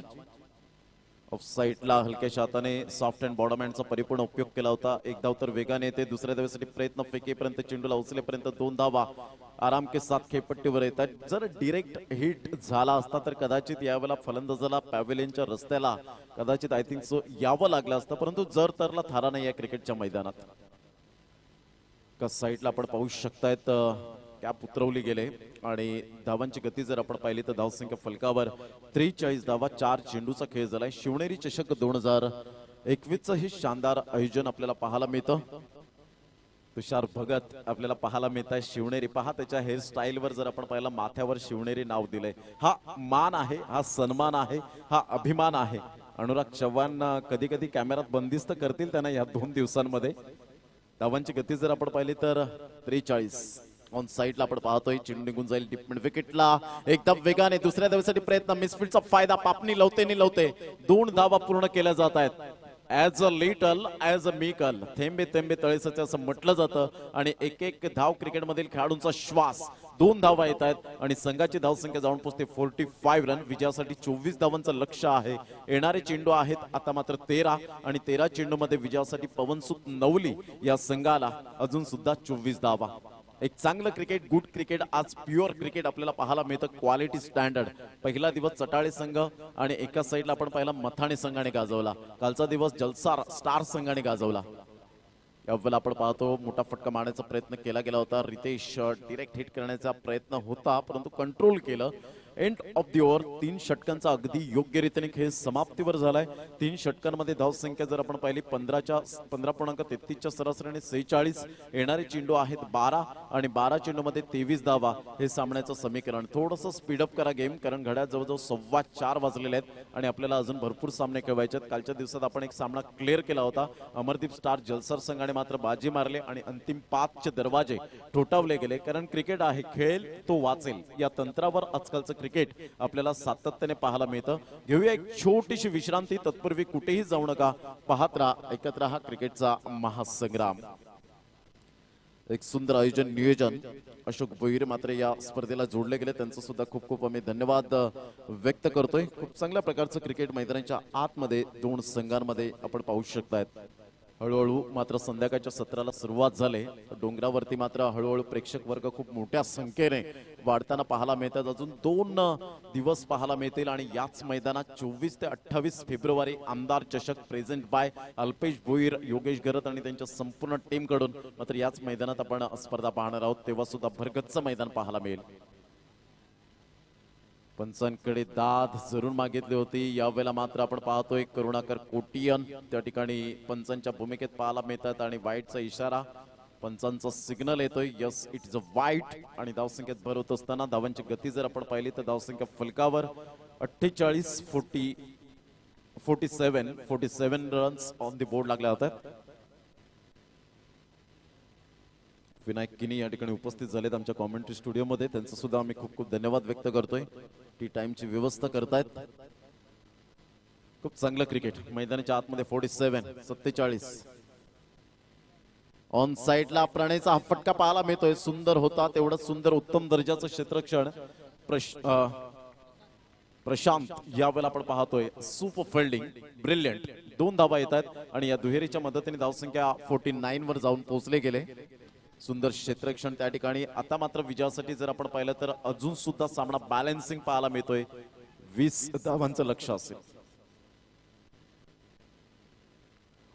ऑफ साईडला हलक्याशा हाताने सॉफ्ट अँड बॉटम हँडचा परिपूर्ण उपयोग केला होता. एक धाव तर वेगाने येते. दुसऱ्या धावेसाठी प्रयत्न फेकेपर्यंत चेंडूला उचलेपर्यंत 2 धावा आराम के साथ खेळपट्टीवर येतात. जर डिरेक्ट हिट झाला असता तर कदाचित यावेळेला फलंदाजाला पॅव्हिलियनच्या रस्त्याला कदाचित आय थिंक सो यावं लागलं असतं. परंतु जर तरला थारा नाही या क्रिकेटच्या मैदानात. साईडला आपण पाहू शकतायत कॅप उतरवली गेले आणि धावांची गती जर आपण पाहिली तर धावसंख्या फलकावर 43 धावा. 4 चेंडूचा खेळ झालाय. शिवनेरी चषक 2021चं हे शानदार आयोजन आपल्याला पाहायला मिळतं. तुषार भगत आपल्याला पाहायला मिळत आहे. शिवनेरी पहा त्याच्या हेअरस्टाईलवर जर आपण पाहिलं माथ्यावर शिवनेरी नाव दिलंय. हा मान आहे, हा सन्मान आहे, हा अभिमान आहे. अनुराग चव्हाण कधी कधी कॅमेरात बंदिस्त करतील त्यांना या 2 दिवसांमध्ये. धावांची गती जर आपण पाहिली तर 43. ऑन साईडला आपण पाहतोय चेंडू निघून जाईल डीप मिड विकेटला. एकदम वेगाने दुसऱ्या धावेसाठी प्रयत्न. मिसफील्डचा फायदा पापणी लवते 2 धावा पूर्ण केल्या जात आहेत. As a little as a mickle, थेंबे थेंबे तळेसाचे असं म्हटलं जातं. आणि एक एक धाव क्रिकेटमधील खेळाडूंचा श्वास. 2 धावा येत आहेत आणि संघाची धावसंख्या जाऊन पोहोचते 45 रन. विजयासाठी 24 धावांचं लक्ष आहे. येणारे चेंडू आहेत आता मात्र 13 आणि 13 चेंडू मध्ये विजयासाठी पवनसुत नवली या संघाला अजून सुद्धा 24 धावा. एक चांगलं क्रिकेट, गुड क्रिकेट, आज प्युअर क्रिकेट आपल्याला पाहायला मिळतं. Quality standard. पहिला दिवस चटाळे संघ आणि एका साईडला आपण पाहिला मथाणे संघाने गाजवला. कालचा दिवस जलसार स्टार संघाने गाजवला. यावेळेला आपण पाहतो मोठा फटका मारण्याचा प्रयत्न केला गेला होता. रितेश डिरेक्ट हिट करण्याचा प्रयत्न होता परंतु कंट्रोल केलं. एंड ऑफ दी ओव्हर 3 षटकांचा अगदी योग्य रीतीने खेळ समाप्तीवर झालाय. 3 षटकांमध्ये धावसंख्या जर आपण पाहिली 15.33च्या सरासरीने 46. येणारे चेंडू आहेत 12 आणि 12 चेंडू मध्ये 23 धावा. हे सामन्याचं समीकरण. थोडंसं स्पीडअप करा गेम कारण घड्याळ जवळजवळ 4:15 वाजलेले आहेत आणि आपल्याला अजून भरपूर सामने खेळवायचे आहेत. कालच्या दिवसात आपण एक सामना क्लिअर केला होता. अमरदीप स्टार जलसर संघाने मात्र बाजी मारले आणि अंतिम 5चे दरवाजे ठोठावले गेले. कारण क्रिकेट आहे, खेळ तो वाचेल या तंत्रावर आजकालचं क्रिकेट आपल्याला सातत्याने पाहायला मिळतं. घेऊया एक छोटीशी विश्रांती. तत्पूर्वी कुठेही जाऊ नका. पाहत राहा, ऐकत राहा क्रिकेटचा महासंग्राम. एक सुंदर आयोजन नियोजन अशोक भोईर मात्र या स्पर्धेला जोडले गेले. त्यांचं सुद्धा खूप खूप आम्ही धन्यवाद व्यक्त करतोय. खूप चांगल्या प्रकारचं क्रिकेट मैदानाच्या आतमध्ये 2 संघांमध्ये आपण पाहू शकतायत. हळूहळू मात्र संध्याकाळच्या सत्राला सुरुवात झाली. डोंगरावरती मात्र हळूहळू प्रेक्षक वर्ग खूप मोठ्या संख्येने वाढताना पाहायला मिळतात. अजून 2 दिवस पाहायला मिळतील आणि याच मैदानात 24 ते 28 फेब्रुवारी आमदार चषक प्रेझेंट बाय अल्पेश भोईर, योगेश घरत आणि त्यांच्या संपूर्ण टीम कडून मात्र याच मैदानात आपण स्पर्धा पाहणार आहोत. तेव्हा सुद्धा भरगच्च मैदान पाहायला मिळेल. पंचांकडे दाद जरूर मागितली होती. यावेळेला मात्र आपण पाहतोय करुणाकर कोटियन त्या ठिकाणी पंचांच्या भूमिकेत पाहायला मिळतात आणि वाईटचा इशारा. पंचांचा सिग्नल येतोय. यस, इट इज अ वाईट. आणि धावसंख्येत भर होत असताना धावांची गती जर आपण पाहिली तर धावसंख्या फलकावर 47 रन्स ऑन दी बोर्ड लागल्या होत्या. विनायक किनी या ठिकाणी उपस्थित झालेत आमच्या कॉमेंट्री स्टुडिओमध्ये, त्यांचं सुद्धा आम्ही खूप खूप धन्यवाद व्यक्त करतोय. टी टाइमची व्यवस्था करतायत. खूप चांगलं क्रिकेट मैदानाच्या आतमध्ये 47 ऑन साइडला प्रणयचा हा फटका पाहायला मिळतोय. सुंदर होता, तेवढंच सुंदर उत्तम दर्जाचं क्षेत्ररक्षण प्रशांत यावेळेला आपण पाहतोय. Super fielding, brilliant. 2 धावा येत आहेत आणि या दुहेरीच्या मदतीने धावसंख्या 49 वर जाऊन पोहोचले गेले. सुंदर क्षेत्ररक्षण त्या ठिकाणी. आता मात्र विजयासाठी जर आपण पाहिलं तर अजून सुद्धा सामना बॅलन्सिंग पाहायला मिळतोय. 20 धावांचं लक्ष असेल.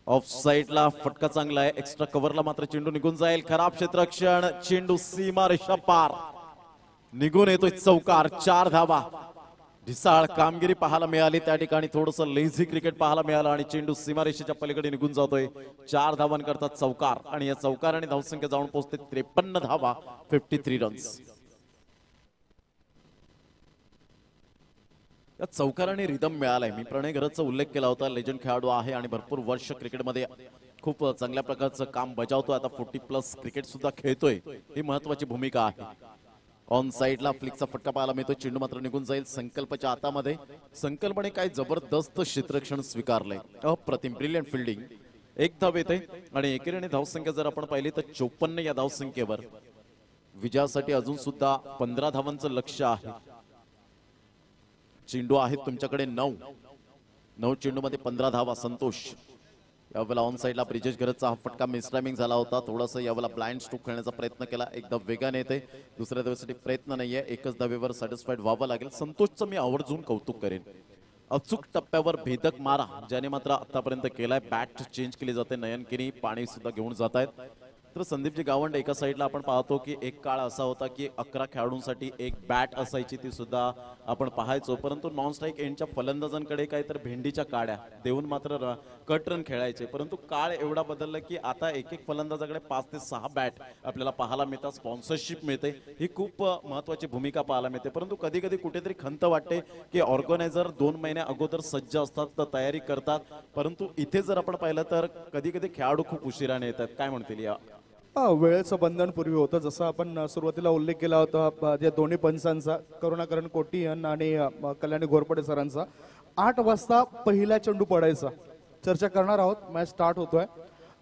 ऑफ साइडला फटका चांगला आहे. एक्स्ट्रा कव्हरला मात्र चेंडू निघून जाईल. खराब क्षेत्ररक्षण, चेंडू सीमा रेषा पार निघून येतोय. चौकार, 4 धावा. ढिसाळ कामगिरी पाहायला मिळाली त्या ठिकाणी. थोडस लेझी क्रिकेट पाहायला मिळालं आणि चेंडू सीमारेषेच्या पलीकडे निघून जातोय. 4 धावांकरता चौकार आणि या चौकाराने धावसंख्या जाऊन पोहोचते 53 धावा, 53 रन्स. या चौकाराने रिदम मिळालाय. मी प्रणय घरतचा उल्लेख केला होता. लेजंड खेळाडू आहे आणि भरपूर वर्ष क्रिकेटमध्ये खूप चांगल्या प्रकारचं काम बजावतोय. आता 40+ क्रिकेट सुद्धा खेळतोय. ही महत्वाची भूमिका आहे. ऑन साइडला फ्लिकचा फटका पाहायला मिळतो. चेंडू मात्र निघून जाईल. संकल्पच्या हातामध्ये. संकल्पने काय जबरदस्त क्षेत्ररक्षण स्वीकारलंय. अप्रतिम, ब्रिलियंट फिल्डिंग. 1 धाव येते आणि एकेरीने धावसंख्या जर आपण पाहिली तर 54 या धावसंख्येवर विजयासाठी अजून सुद्धा 15 धावांचं लक्ष आहे. चेंडू आहेत तुमच्याकडे 9 चेंडू मध्ये 15 धावा. संतोष यावेळेला ऑन साइडला ब्रिजेश घरतचा हा फटका मिस टायमिंग झाला होता. थोडासा यावेळेला ब्लाइंड स्ट्रोक खेळण्याचा प्रयत्न केला. एकदा वेगाने येते. दुसऱ्या धावेसाठी प्रयत्न नाहीये. एकच धावेवर सॅटिस्फाईड व्हावं लागेल. संतोषचं मी आवर्जून कौतुक करेन. अचूक टप्प्यावर भेदक मारा ज्याने मात्र आतापर्यंत केलाय. बॅट चेंज केली जाते. नयन किनी पाणी सुद्धा घेऊन जात आहेत. तर संदीपजी गावंड एका साईडला आपण पाहतो की एक काळ असा होता की 11 खेळाडूंसाठी एक बॅट असायची, ती सुद्धा आपण पाहायचो. परंतु नॉन स्ट्राईक एंडच्या फलंदाजांकडे काय तर भेंडीच्या काड्या देऊन मात्र कट रन खेळायचे. परंतु काळ एवढा बदलला की आता एक फलंदाजाकडे 5 ते 6 बॅट आपल्याला पाहायला मिळतात. स्पॉन्सरशिप मिळते. ही खूप महत्वाची भूमिका पाहायला मिळते. परंतु कधी कधी कुठेतरी खंत वाटते की ऑर्गनायझर 2 महिन्या अगोदर सज्ज असतात, तर तयारी करतात. परंतु इथे जर आपण पाहिलं तर कधी कधी खेळाडू खूप उशिराने येतात. काय म्हणतील या? वेळेचं बंधन पूर्वी होतं. जसं आपण सुरुवातीला उल्लेख केला होता या दोन्ही पंचांचा, करुणाकरण कोटियन आणि कल्याणी घोरपडे सरांचा. 8 वाजता पहिला चेंडू पडायचा. चर्चा करणार आहोत. मॅच स्टार्ट होतोय.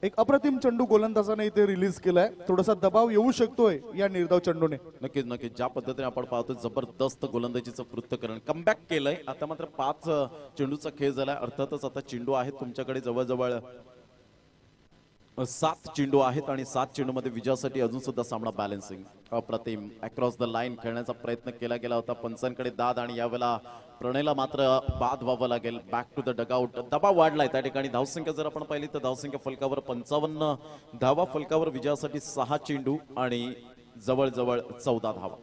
एक अप्रतिम चेंडू गोलंदाजाने इथे रिलीज केलाय. थोडासा दबाव येऊ शकतोय या निर्धाव चेंडूने. नक्कीच ज्या पद्धतीने आपण पाहतो जबरदस्त गोलंदाजीचं पृथक्करण कमबॅक केलंय. आता मात्र 5 चेंडूचा खेळ झालाय. अर्थातच आता चेंडू आहेत तुमच्याकडे जवळजवळ 7 चेंडू आहेत आणि 7 चेंडू मध्ये विजयासाठी अजून सुद्धा सामना बॅलन्सिंग. अप्रतिम अक्रॉस द लाईन खेळण्याचा प्रयत्न केला गेला होता. पंचांकडे दाद आणि यावेळेला प्रणयला मात्र बाद व्हावं लागेल. Back to the dugout. दबाव वाढलाय त्या ठिकाणी. धावसंख्या जर आपण पाहिली तर धावसंख्या फलकावर 55 धावा. फलकावर विजयासाठी 6 चेंडू आणि जवळजवळ 14 धावा.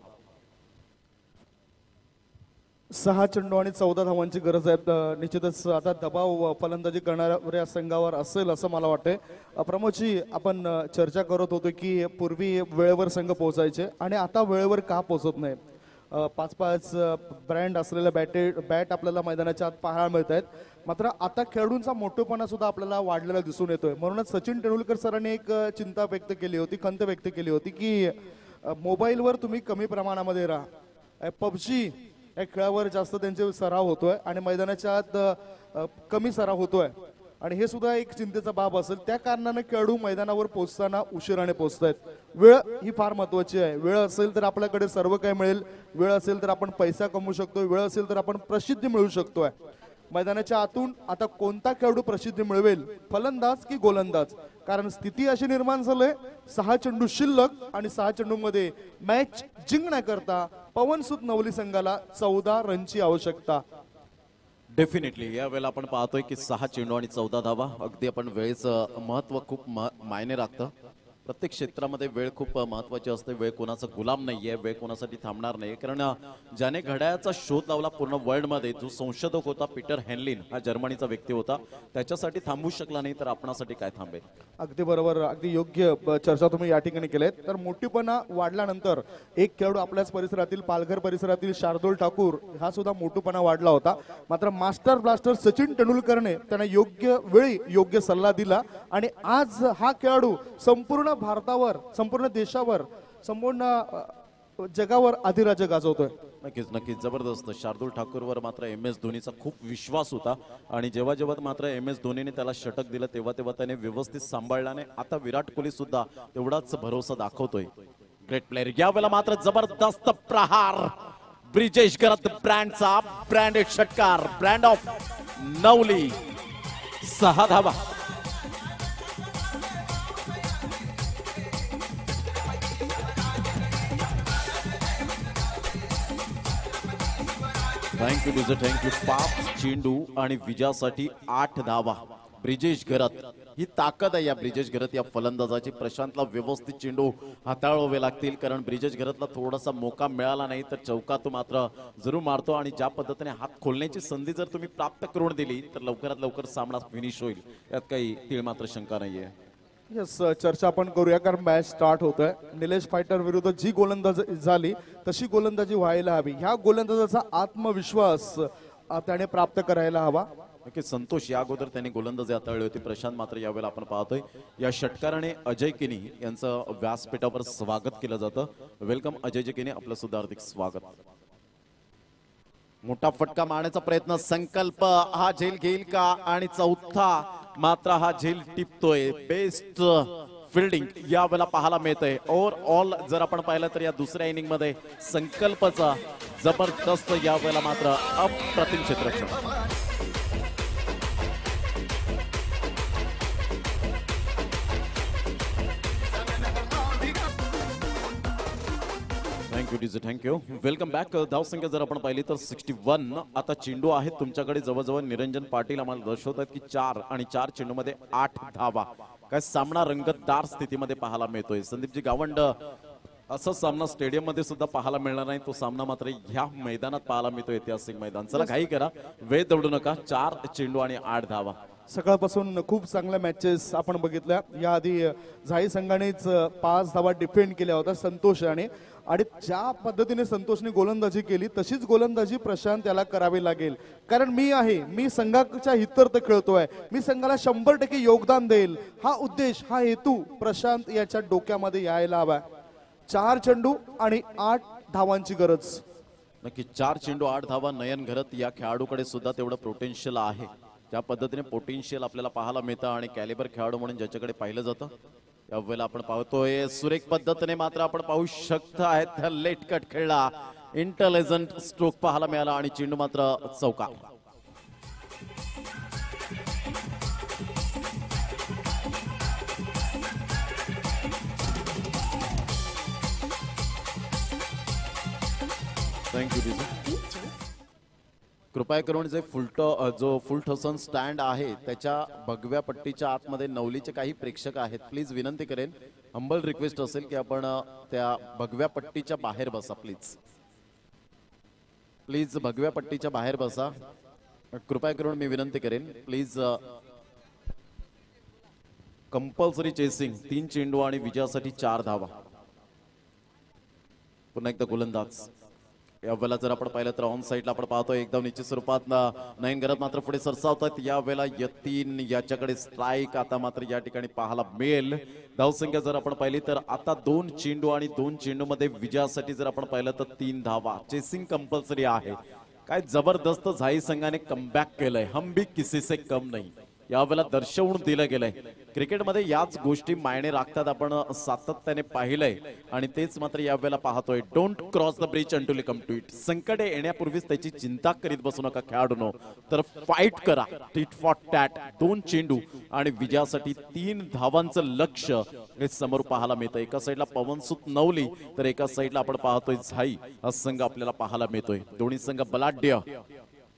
6 चेंडू आणि 14 धावांची गरज आहे. निश्चितच आता दबाव फलंदाजी करणाऱ्या संघावर असेल असं मला वाटतंय. प्रमोदजी, आपण चर्चा करत होतो की पूर्वी वेळेवर संघ पोहोचायचे आणि आता वेळेवर का पोहोचत नाही. 5-5 ब्रँड असलेल्या बॅट आपल्याला मैदानाच्या आत पाहायला मिळत आहेत. मात्र आता खेळाडूंचा मोठेपणा सुद्धा आपल्याला वाढलेला दिसून येतोय. म्हणूनच सचिन तेंडुलकर सरांनी एक चिंता व्यक्त केली होती, खंत व्यक्त केली होती की मोबाईलवर तुम्ही कमी प्रमाणामध्ये राहा. पबजी या खेळावर जास्त त्यांचे सराव होतोय आणि मैदानाच्या आत कमी सराव होतोय आणि हे सुद्धा एक चिंतेचा बाब असेल. त्या कारणाने खेळाडू मैदानावर पोहोचताना उशिराने पोहोचतायत. वेळ ही फार महत्वाची आहे. वेळ असेल तर आपल्याकडे सर्व काही मिळेल. वेळ असेल तर आपण पैसा कमवू शकतो. वेळ असेल तर आपण प्रसिद्धी मिळवू शकतोय. मैदानाच्या आतून आता कोणता खेळाडू प्रसिद्धी मिळवेल, फलंदाज की गोलंदाज? कारण स्थिती अशी निर्माण झालीय 6 चेंडू शिल्लक आणि 6 चेंडू मध्ये मॅच जिंकण्याकरता पवनसुत नवली संघाला 14 रनची आवश्यकता. डेफिनेटली या वेळेला आपण पाहतोय की 6 चेंडू आणि 14 धावा. अगदी आपण वेळेचं महत्व खूप मायने राखतं. प्रत्येक क्षेत्रामध्ये वेळ खूप महत्वाची असते. वेळ कोणाचा गुलाम नाहीये. वेळ कोणासाठी थांबणार नाही. कारण ज्याने घड्याळाचा शोध लावला पूर्ण वर्ल्ड मध्ये, जो संशोधक होता पीटर हेनलिन, हा जर्मनीचा व्यक्ती होता, त्याच्यासाठी थांबू शकला नाही तर आपणासाठी काय थांबेल? अगदी बरोबर. अगदी योग्य चर्चा तुम्ही या ठिकाणी केलीत. तर मोठेपणा वाढल्यानंतर एक खेळाडू आपल्याच परिसरातील, पालघर परिसरातील शार्दूल ठाकूर हा सुद्धा मोठेपणा वाढला होता. मात्र मास्टर ब्लास्टर सचिन तेंडुलकरने त्यांना योग्य वेळी योग्य सल्ला दिला आणि आज हा खेळाडू संपूर्ण संपूर्ण भारतावर, संपूर्ण देशावर, संपूर्ण जगावर अधिराज्य गाजवतोय. नक्कीच नक्कीच जबरदस्त. शार्दूल ठाकूरवर मात्र MS धोनीचा खूप विश्वास होता आणि जेव्हा जेव्हा मात्र MS धोनीने त्याला षटक दिलं तेव्हा तेव्हा त्याने व्यवस्थित सांभाळल्याने आता विराट कोहली सुद्धा तेवढाच भरोसा दाखवतोय. Great player. यावेळेला मात्र जबरदस्त प्रहार ब्रिजेश करत ब्रँडचा ब्रँडेड षटकार ब्रँड ऑफ नवली 6 धावा. Thank you डिझर thank you. 5 चेंडू आणि विजयासाठी 8 धावा. ब्रिजेश घरत ही ताकद आहे या ब्रिजेश घरत या फलंदाजाची. प्रशांतला व्यवस्थित चेंडू हाताळावे लागतील कारण ब्रिजेश घरतला थोडासा मोका मिळाला नाही तर चौकात मात्र जरूर मारतो आणि ज्या पद्धतीने हात खोलण्याची संधी जर तुम्ही प्राप्त करून दिली तर लवकरात लवकर सामना फिनिश होईल यात काही तीळ मात्र शंका नाहीये. यस चर्चा आपण करूया कारण मॅच स्टार्ट होत आहे. निलेश फायटर विरुद्ध जी गोलंदाजी झाली तशी गोलंदाजी व्हायला हवी. ह्या गोलंदाजाचा आत्मविश्वास त्याने प्राप्त करायला हवा. नक्की संतोष या अगोदर त्यांनी गोलंदाजी हाताळली होती. प्रशांत मात्र यावेळेला आपण पाहतोय या षटकाराने अजय किनी यांचं व्यासपीठावर स्वागत केलं जातं. वेलकम अजय किनी, आपलं सुद्धा हार्दिक स्वागत. मोठा फटका मारण्याचा प्रयत्न, संकल्प हा झेल घेईल का आणि चौथा मात्र हा झेल टिपतोय. बेस्ट फिल्डिंग यावेळेला पाहायला मिळतंय. ओव्हरऑल जर आपण पाहिलं तर या दुसऱ्या इनिंग मध्ये संकल्पचा जबरदस्त यावेळेला मात्र अप्रतिम क्षेत्ररक्षण. Thank you DJ thank you. Welcome back. धावसंख्या जर आपण पाहिली तर 61. आता चेंडू आहेत तुमच्याकडे जवळजवळ. निरंजन पाटील आम्हाला दर्शवतात की 4 आणि 4 चेंडूमध्ये 8 धावा. काय सामना रंगतदार स्थितीमध्ये पाहायला मिळतोय. संदीपजी गावंड असा सामना स्टेडियम मध्ये सुद्धा पाहायला मिळणार नाही. तो सामना मात्र ह्या मैदानात पाहायला मिळतो. ऐतिहासिक मैदान. चला घाई करा, वेळ दौडू नका. 4 चेंडू आणि 8 धावा. सकाळपासून खूप चांगल्या मॅचेस आपण बघितल्या. याआधी झाई संघानेच 5 धावा डिफेंड केल्या होत्या संतोष आणि ज्या पद्धतीने संतोषने गोलंदाजी केली तशीच गोलंदाजी प्रशांत याला करावी लागेल. कारण मी संघाच्या हितार्थ खेळतोय, मी संघाला 100% योगदान देईल. हा उद्देश, हा हेतू प्रशांत याच्या डोक्यामध्ये यायला हवा. 4 चेंडू आणि 8 धावांची गरज. नक्की 4 चेंडू 8 धावा. नयन घरत या खेळाडूकडे सुद्धा तेवढं पोटेन्शियल आहे. त्या पद्धतीने पोटेन्शियल आपल्याला पाहायला मिळतं आणि कॅलिबर खेळाडू म्हणून ज्याच्याकडे पाहिलं जातं यावेळेला आपण पाहतोय सुरेख पद्धतीने मात्र आपण पाहू शकता आहेत. लेट कट खेळला, इंटेलिजंट स्ट्रोक पाहायला मिळाला आणि चेंडू मात्र चौका. थँक्यू. कृपया करून जे फुल ठसन स्टँड आहे त्याच्या भगव्या पट्टीच्या आतमध्ये नवलीचे काही प्रेक्षक आहेत. प्लीज विनंती करेन, हंबल रिक्वेस्ट असेल की आपण त्या भगव्या पट्टीच्या बाहेर बसा. प्लीज भगव्या पट्टीच्या बाहेर बसा. कृपया करून मी विनंती करेन प्लीज. कंपल्सरी चेसिंग 3 चेंडू आणि विजयासाठी 4 धावा. पुन्हा एकदा गोलंदाज. यावेळेला जर आपण पाहिलं तर ऑन साईडला आपण पाहतोय एकदम निश्चित स्वरूपात नयन घरत मात्र पुढे सरसावतात. यावेळेला यतीन याच्याकडे स्ट्राईक आता मात्र या ठिकाणी पाहायला मिळेल. धावसंख्या जर आपण पाहिली तर आता 2 चेंडू आणि 2 चेंडू मध्ये विजयासाठी जर आपण पाहिलं तर 3 धावा. चेसिंग कंपल्सरी आहे. काय जबरदस्त झाई संघाने कमबॅक केलंय. हम भी किसी से कम नाही यावेळेला दर्शवून दिलं गेलंय. क्रिकेटमध्ये याच गोष्टी मायने राखतात आपण सातत्याने पाहिलंय आणि तेच मात्र यावेळेला पाहतोय. Don't cross the bridge until you come to it. संकटे येण्यापूर्वीच त्याची चिंता करीत बसू नका खेळाडूंनो, तर फाईट करा. Tit for tat. 2 चेंडू आणि विजयासाठी 3 धावांचं लक्ष्य हे समोर पाहायला मिळतं. एका साईडला पवनसुत नवली तर एका साईडला आपण पाहतोय झाई हा संघ आपल्याला पाहायला मिळतोय. दोन्ही संघ बलाढ्य.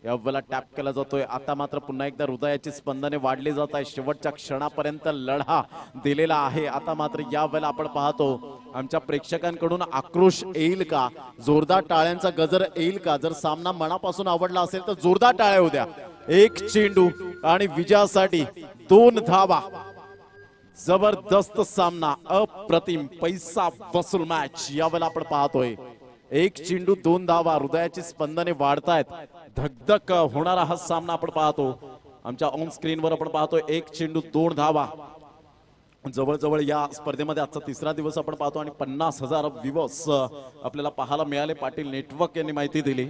यावेळेला टॅप केला जातोय. आता मात्र पुन्हा एकदा हृदयाची स्पंदने वाढली जात आहे. शेवटच्या क्षणापर्यंत लढा दिलेला आहे. आता मात्र यावेळेला आपण पाहतो आमच्या प्रेक्षकांकडून आक्रोश येईल का, जोरदार टाळ्यांचा गजर येईल का. जर सामना मनापासून आवडला असेल तर जोरदार टाळ्या होऊ द्या. 1 चेंडू आणि विजयासाठी 2 धावा. जबरदस्त सामना, अप्रतिम पैसा वसूल मॅच यावेळेला आपण पाहतोय. 1 चेंडू 2 धावा. हृदयाची स्पंदने वाढतायत. धगधग होणारा हा सामना आपण पाहतो. आमच्या ऑन स्क्रीनवर आपण पाहतोय 1 चेंडू 2 धावा. जवळजवळ या स्पर्धेमध्ये आजचा तिसरा दिवस आपण पाहतो आणि 50,000 व्ह्यूअर्स आपल्याला पाहायला मिळाले. पाटील नेटवर्क यांनी माहिती दिली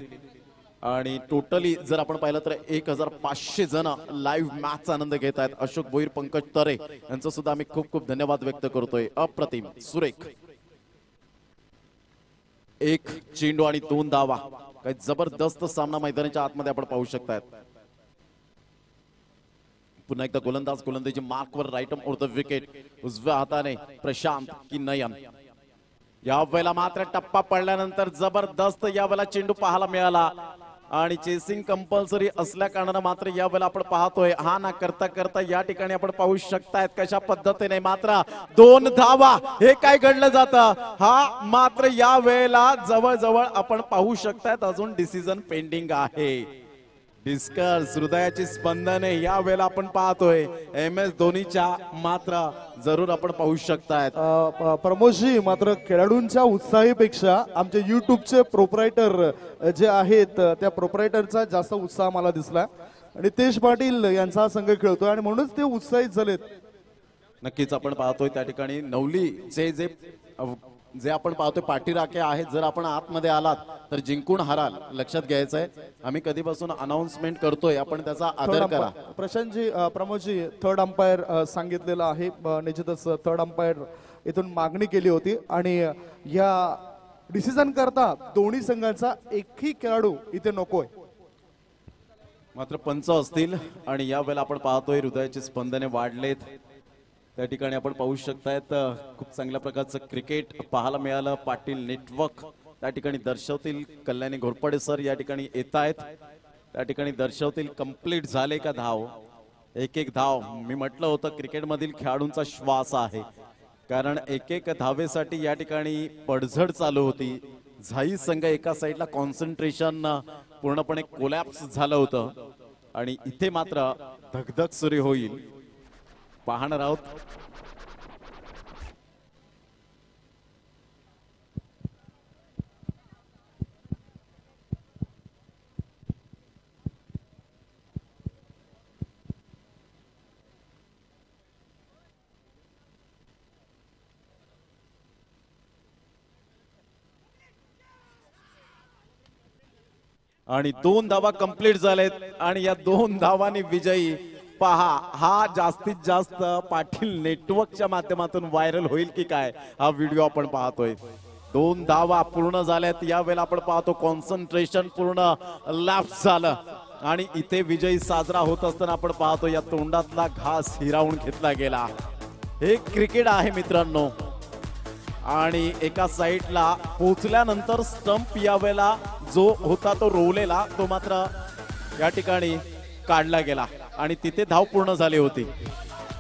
आणि टोटली जर आपण पाहिलं तर 1,500 जण लाईव्ह मॅचचा आनंद घेत आहेत. अशोक भोईर, पंकज तरे यांचं सुद्धा आम्ही खूप खूप धन्यवाद व्यक्त करतोय. अप्रतिम, सुरेख. एक चेंडू आणि 2 धावा. काही जबरदस्त सामना मैदानाच्या आतमध्ये आपण पाहू शकतायत. पुन्हा एकदा गोलंदाजी मार्कवर राईट ऑफ द विकेट. उजव्या हाताने प्रशांत की नयन. या वेळेला मात्र टप्पा पडल्यानंतर जबरदस्त या वेळेला चेंडू पाहायला मिळाला आणि चेसिंग कंपल्सरी असल्या कारणानं मात्र या वेळेला आपण पाहतोय हा ना करता करता या ठिकाणी आपण पाहू शकतायत कशा पद्धतीने मात्र 2 धावा. हे काय घडलं जातं हा मात्र या वेळेला जवळजवळ आपण पाहू शकतायत अजून डिसिजन पेंडिंग आहे. डिस्कर्स हृदयाची स्पंदने या वेळेला आपण पाहतोय MS धोनीच्या मात्र जरूर आपण पाहू शकतायत. प्रमोदजी, मात्र खेळाडूंच्या उत्साहीपेक्षा आमचे युट्यूबचे प्रोप्रायटर जे आहेत त्या प्रोप्रायटरचा जास्त उत्साह मला दिसला. नितेश पाटील यांचा संघ खेळतोय आणि म्हणूनच ते उत्साहित झालेत. नक्कीच आपण पाहतोय त्या ठिकाणी नवली जे आपण पाहतोय पाठीराखे आहेत. जर आपण आतमध्ये आलात तर जिंकून हाराल, लक्षात घ्यायचंय. आम्ही कधीपासून अनाउन्समेंट करतोय, आपण त्याचा आदर करा. प्रशांतजी, प्रमोदजी, थर्ड अंपायर सांगितलेलं आहे. निश्चितच थर्ड अंपायर इथून मागणी केली होती आणि या डिसिजन करता दोन्ही संघांचा एकही खेळाडू इथे नकोय. मात्र पंच असतील आणि या वेळेला आपण पाहतोय हृदयाची स्पंदने वाढलेत. त्या ठिकाणी आपण पाहू शकतायत खूप चांगल्या प्रकारचं क्रिकेट पाहायला मिळालं. पाटील नेटवर्क त्या ठिकाणी दर्शवतील. कल्याणी घोरपडे सर या ठिकाणी येत आहेत. त्या ठिकाणी दर्शवतील कंप्लीट झाले का धाव. एक धाव. मी म्हटलं होतं क्रिकेटमधील खेळाडूंचा श्वास आहे, कारण एक धावेसाठी या ठिकाणी पडझड चालू होती. झाई संघ एका साईडला कॉन्सन्ट्रेशन पूर्णपणे कोलॅप्स झालं होतं आणि इथे मात्र धगधग सुरू होईल. पाहणार आहोत. आणि 2 धावा कंप्लीट झालेत आणि या 2 धावांनी विजयी पहा हा जास्तीत जास्त पाटील नेटवर्कच्या माध्यमातून व्हायरल होईल की काय हा व्हिडिओ आपण पाहतोय. 2 धावा पूर्ण झाल्यात. या वेळेला आपण पाहतो कॉन्सन्ट्रेशन पूर्ण लॅप्स झालं आणि इथे विजयी साजरा होत असताना आपण पाहतो या तोंडातला घास हिरावून घेतला गेला. हे क्रिकेट आहे मित्रांनो. आणि एका साईडला पोहोचल्यानंतर स्टंप या वेळेला जो होता तो रोवलेला तो मात्र या ठिकाणी काढला गेला आणि तिथे धाव पूर्ण झाली होती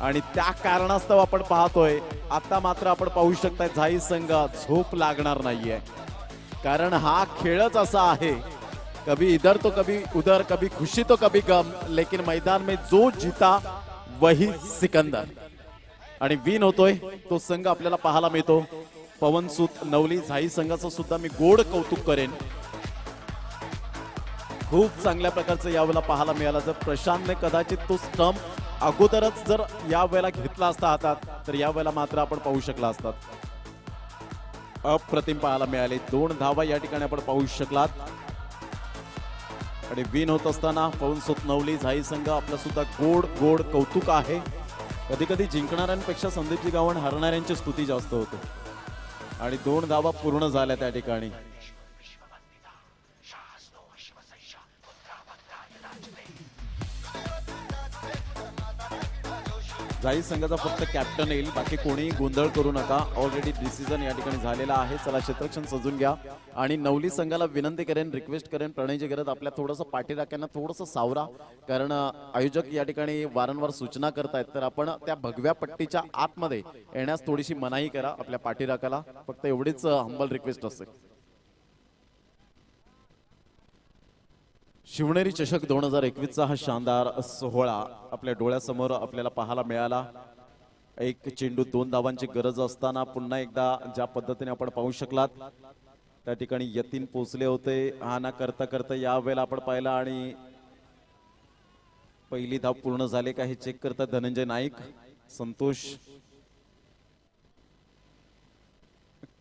आणि त्या कारणास्तव आपण पाहतोय आता मात्र आपण पाहू शकता झाई संघ झोप लागणार नाहीये, कारण हा खेळच असा आहे. कभी इधर तो कभी उधर, कभी खुशी तो कभी गम, लेकिन मैदान में जो जीता वही सिकंदर. आणि विन होतोय तो संघ आपल्याला पाहायला मिळतो. पवनसूत नवली झाई संघाचं सुद्धा मी गोड कौतुक करेन. खूप चांगल्या प्रकारचं यावेळेला पाहायला मिळालं. जर प्रशांतने कदाचित तो स्टंप अगोदरच जर या वेळेला घेतला असता हातात तर या वेळेला मात्र आपण पाहू शकला असतात. अप्रतिम पाहायला मिळाले. 2 धावा या ठिकाणी आपण पाहू शकलात. आणि विन होत असताना पवनसूत नवली झाई संघ आपलं सुद्धा गोड गोड कौतुक आहे. कधी कधी जिंकणाऱ्यांपेक्षा संदीपजी गावण हरणाऱ्यांची स्तुती जास्त होते आणि 2 धावा पूर्ण झाल्या त्या ठिकाणी. झाई संघाचा फक्त कॅप्टन येईल, बाकी कोणीही गोंधळ करू नका. ऑलरेडी डिसिजन या ठिकाणी झालेला आहे. चला क्षेत्ररक्षण सजून घ्या. आणि नवली संघाला विनंती करेन, रिक्वेस्ट करेन, प्रणयची गरज आपल्या थोडंसं पाठीराख्यांना थोडंसं सावरा, कारण आयोजक या ठिकाणी वारंवार सूचना करतायत. तर आपण त्या भगव्या पट्टीच्या आतमध्ये येण्यास थोडीशी मनाई करा आपल्या पाठीराखाला. फक्त एवढीच हंबल रिक्वेस्ट असते. शिवनेरी चषक 2021चा हा शानदार सोहळा आपल्या डोळ्यासमोर आपल्याला पाहायला मिळाला. एक चेंडू 2 धावांची गरज असताना पुन्हा एकदा ज्या पद्धतीने आपण पाहू शकलात त्या ठिकाणी यतीन पोचले होते. हा ना करता करता या वेळेला आपण पाहिला आणि पहिली धाव पूर्ण झाले का हे चेक करतात धनंजय नाईक. संतोष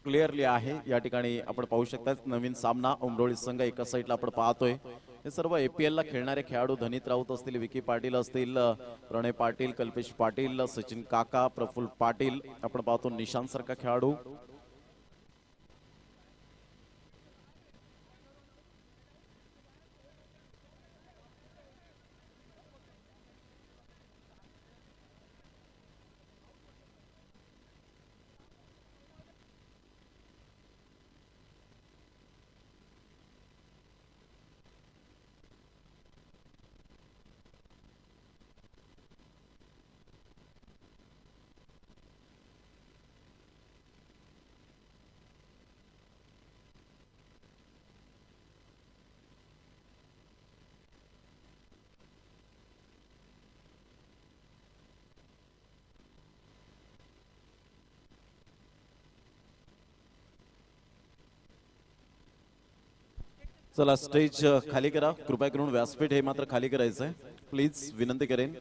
क्लिअरली आहे. या ठिकाणी आपण पाहू शकता नवीन सामना उमरोळी संघ एका साईडला आपण पाहतोय. हे सर्व APL ला खेळणारे खेळाडू धनीत राऊत असतील, विकी पाटील असतील, प्रणय पाटील, कल्पेश पाटील, सचिन काका, प्रफुल्ल पाटील, आपण पाहतो निशांत सारखा खेळाडू. चला स्टेज खाली करा कृपया करून. व्यासपीठ हे मात्र खाली करायचं आहे प्लीज, विनंती करेन.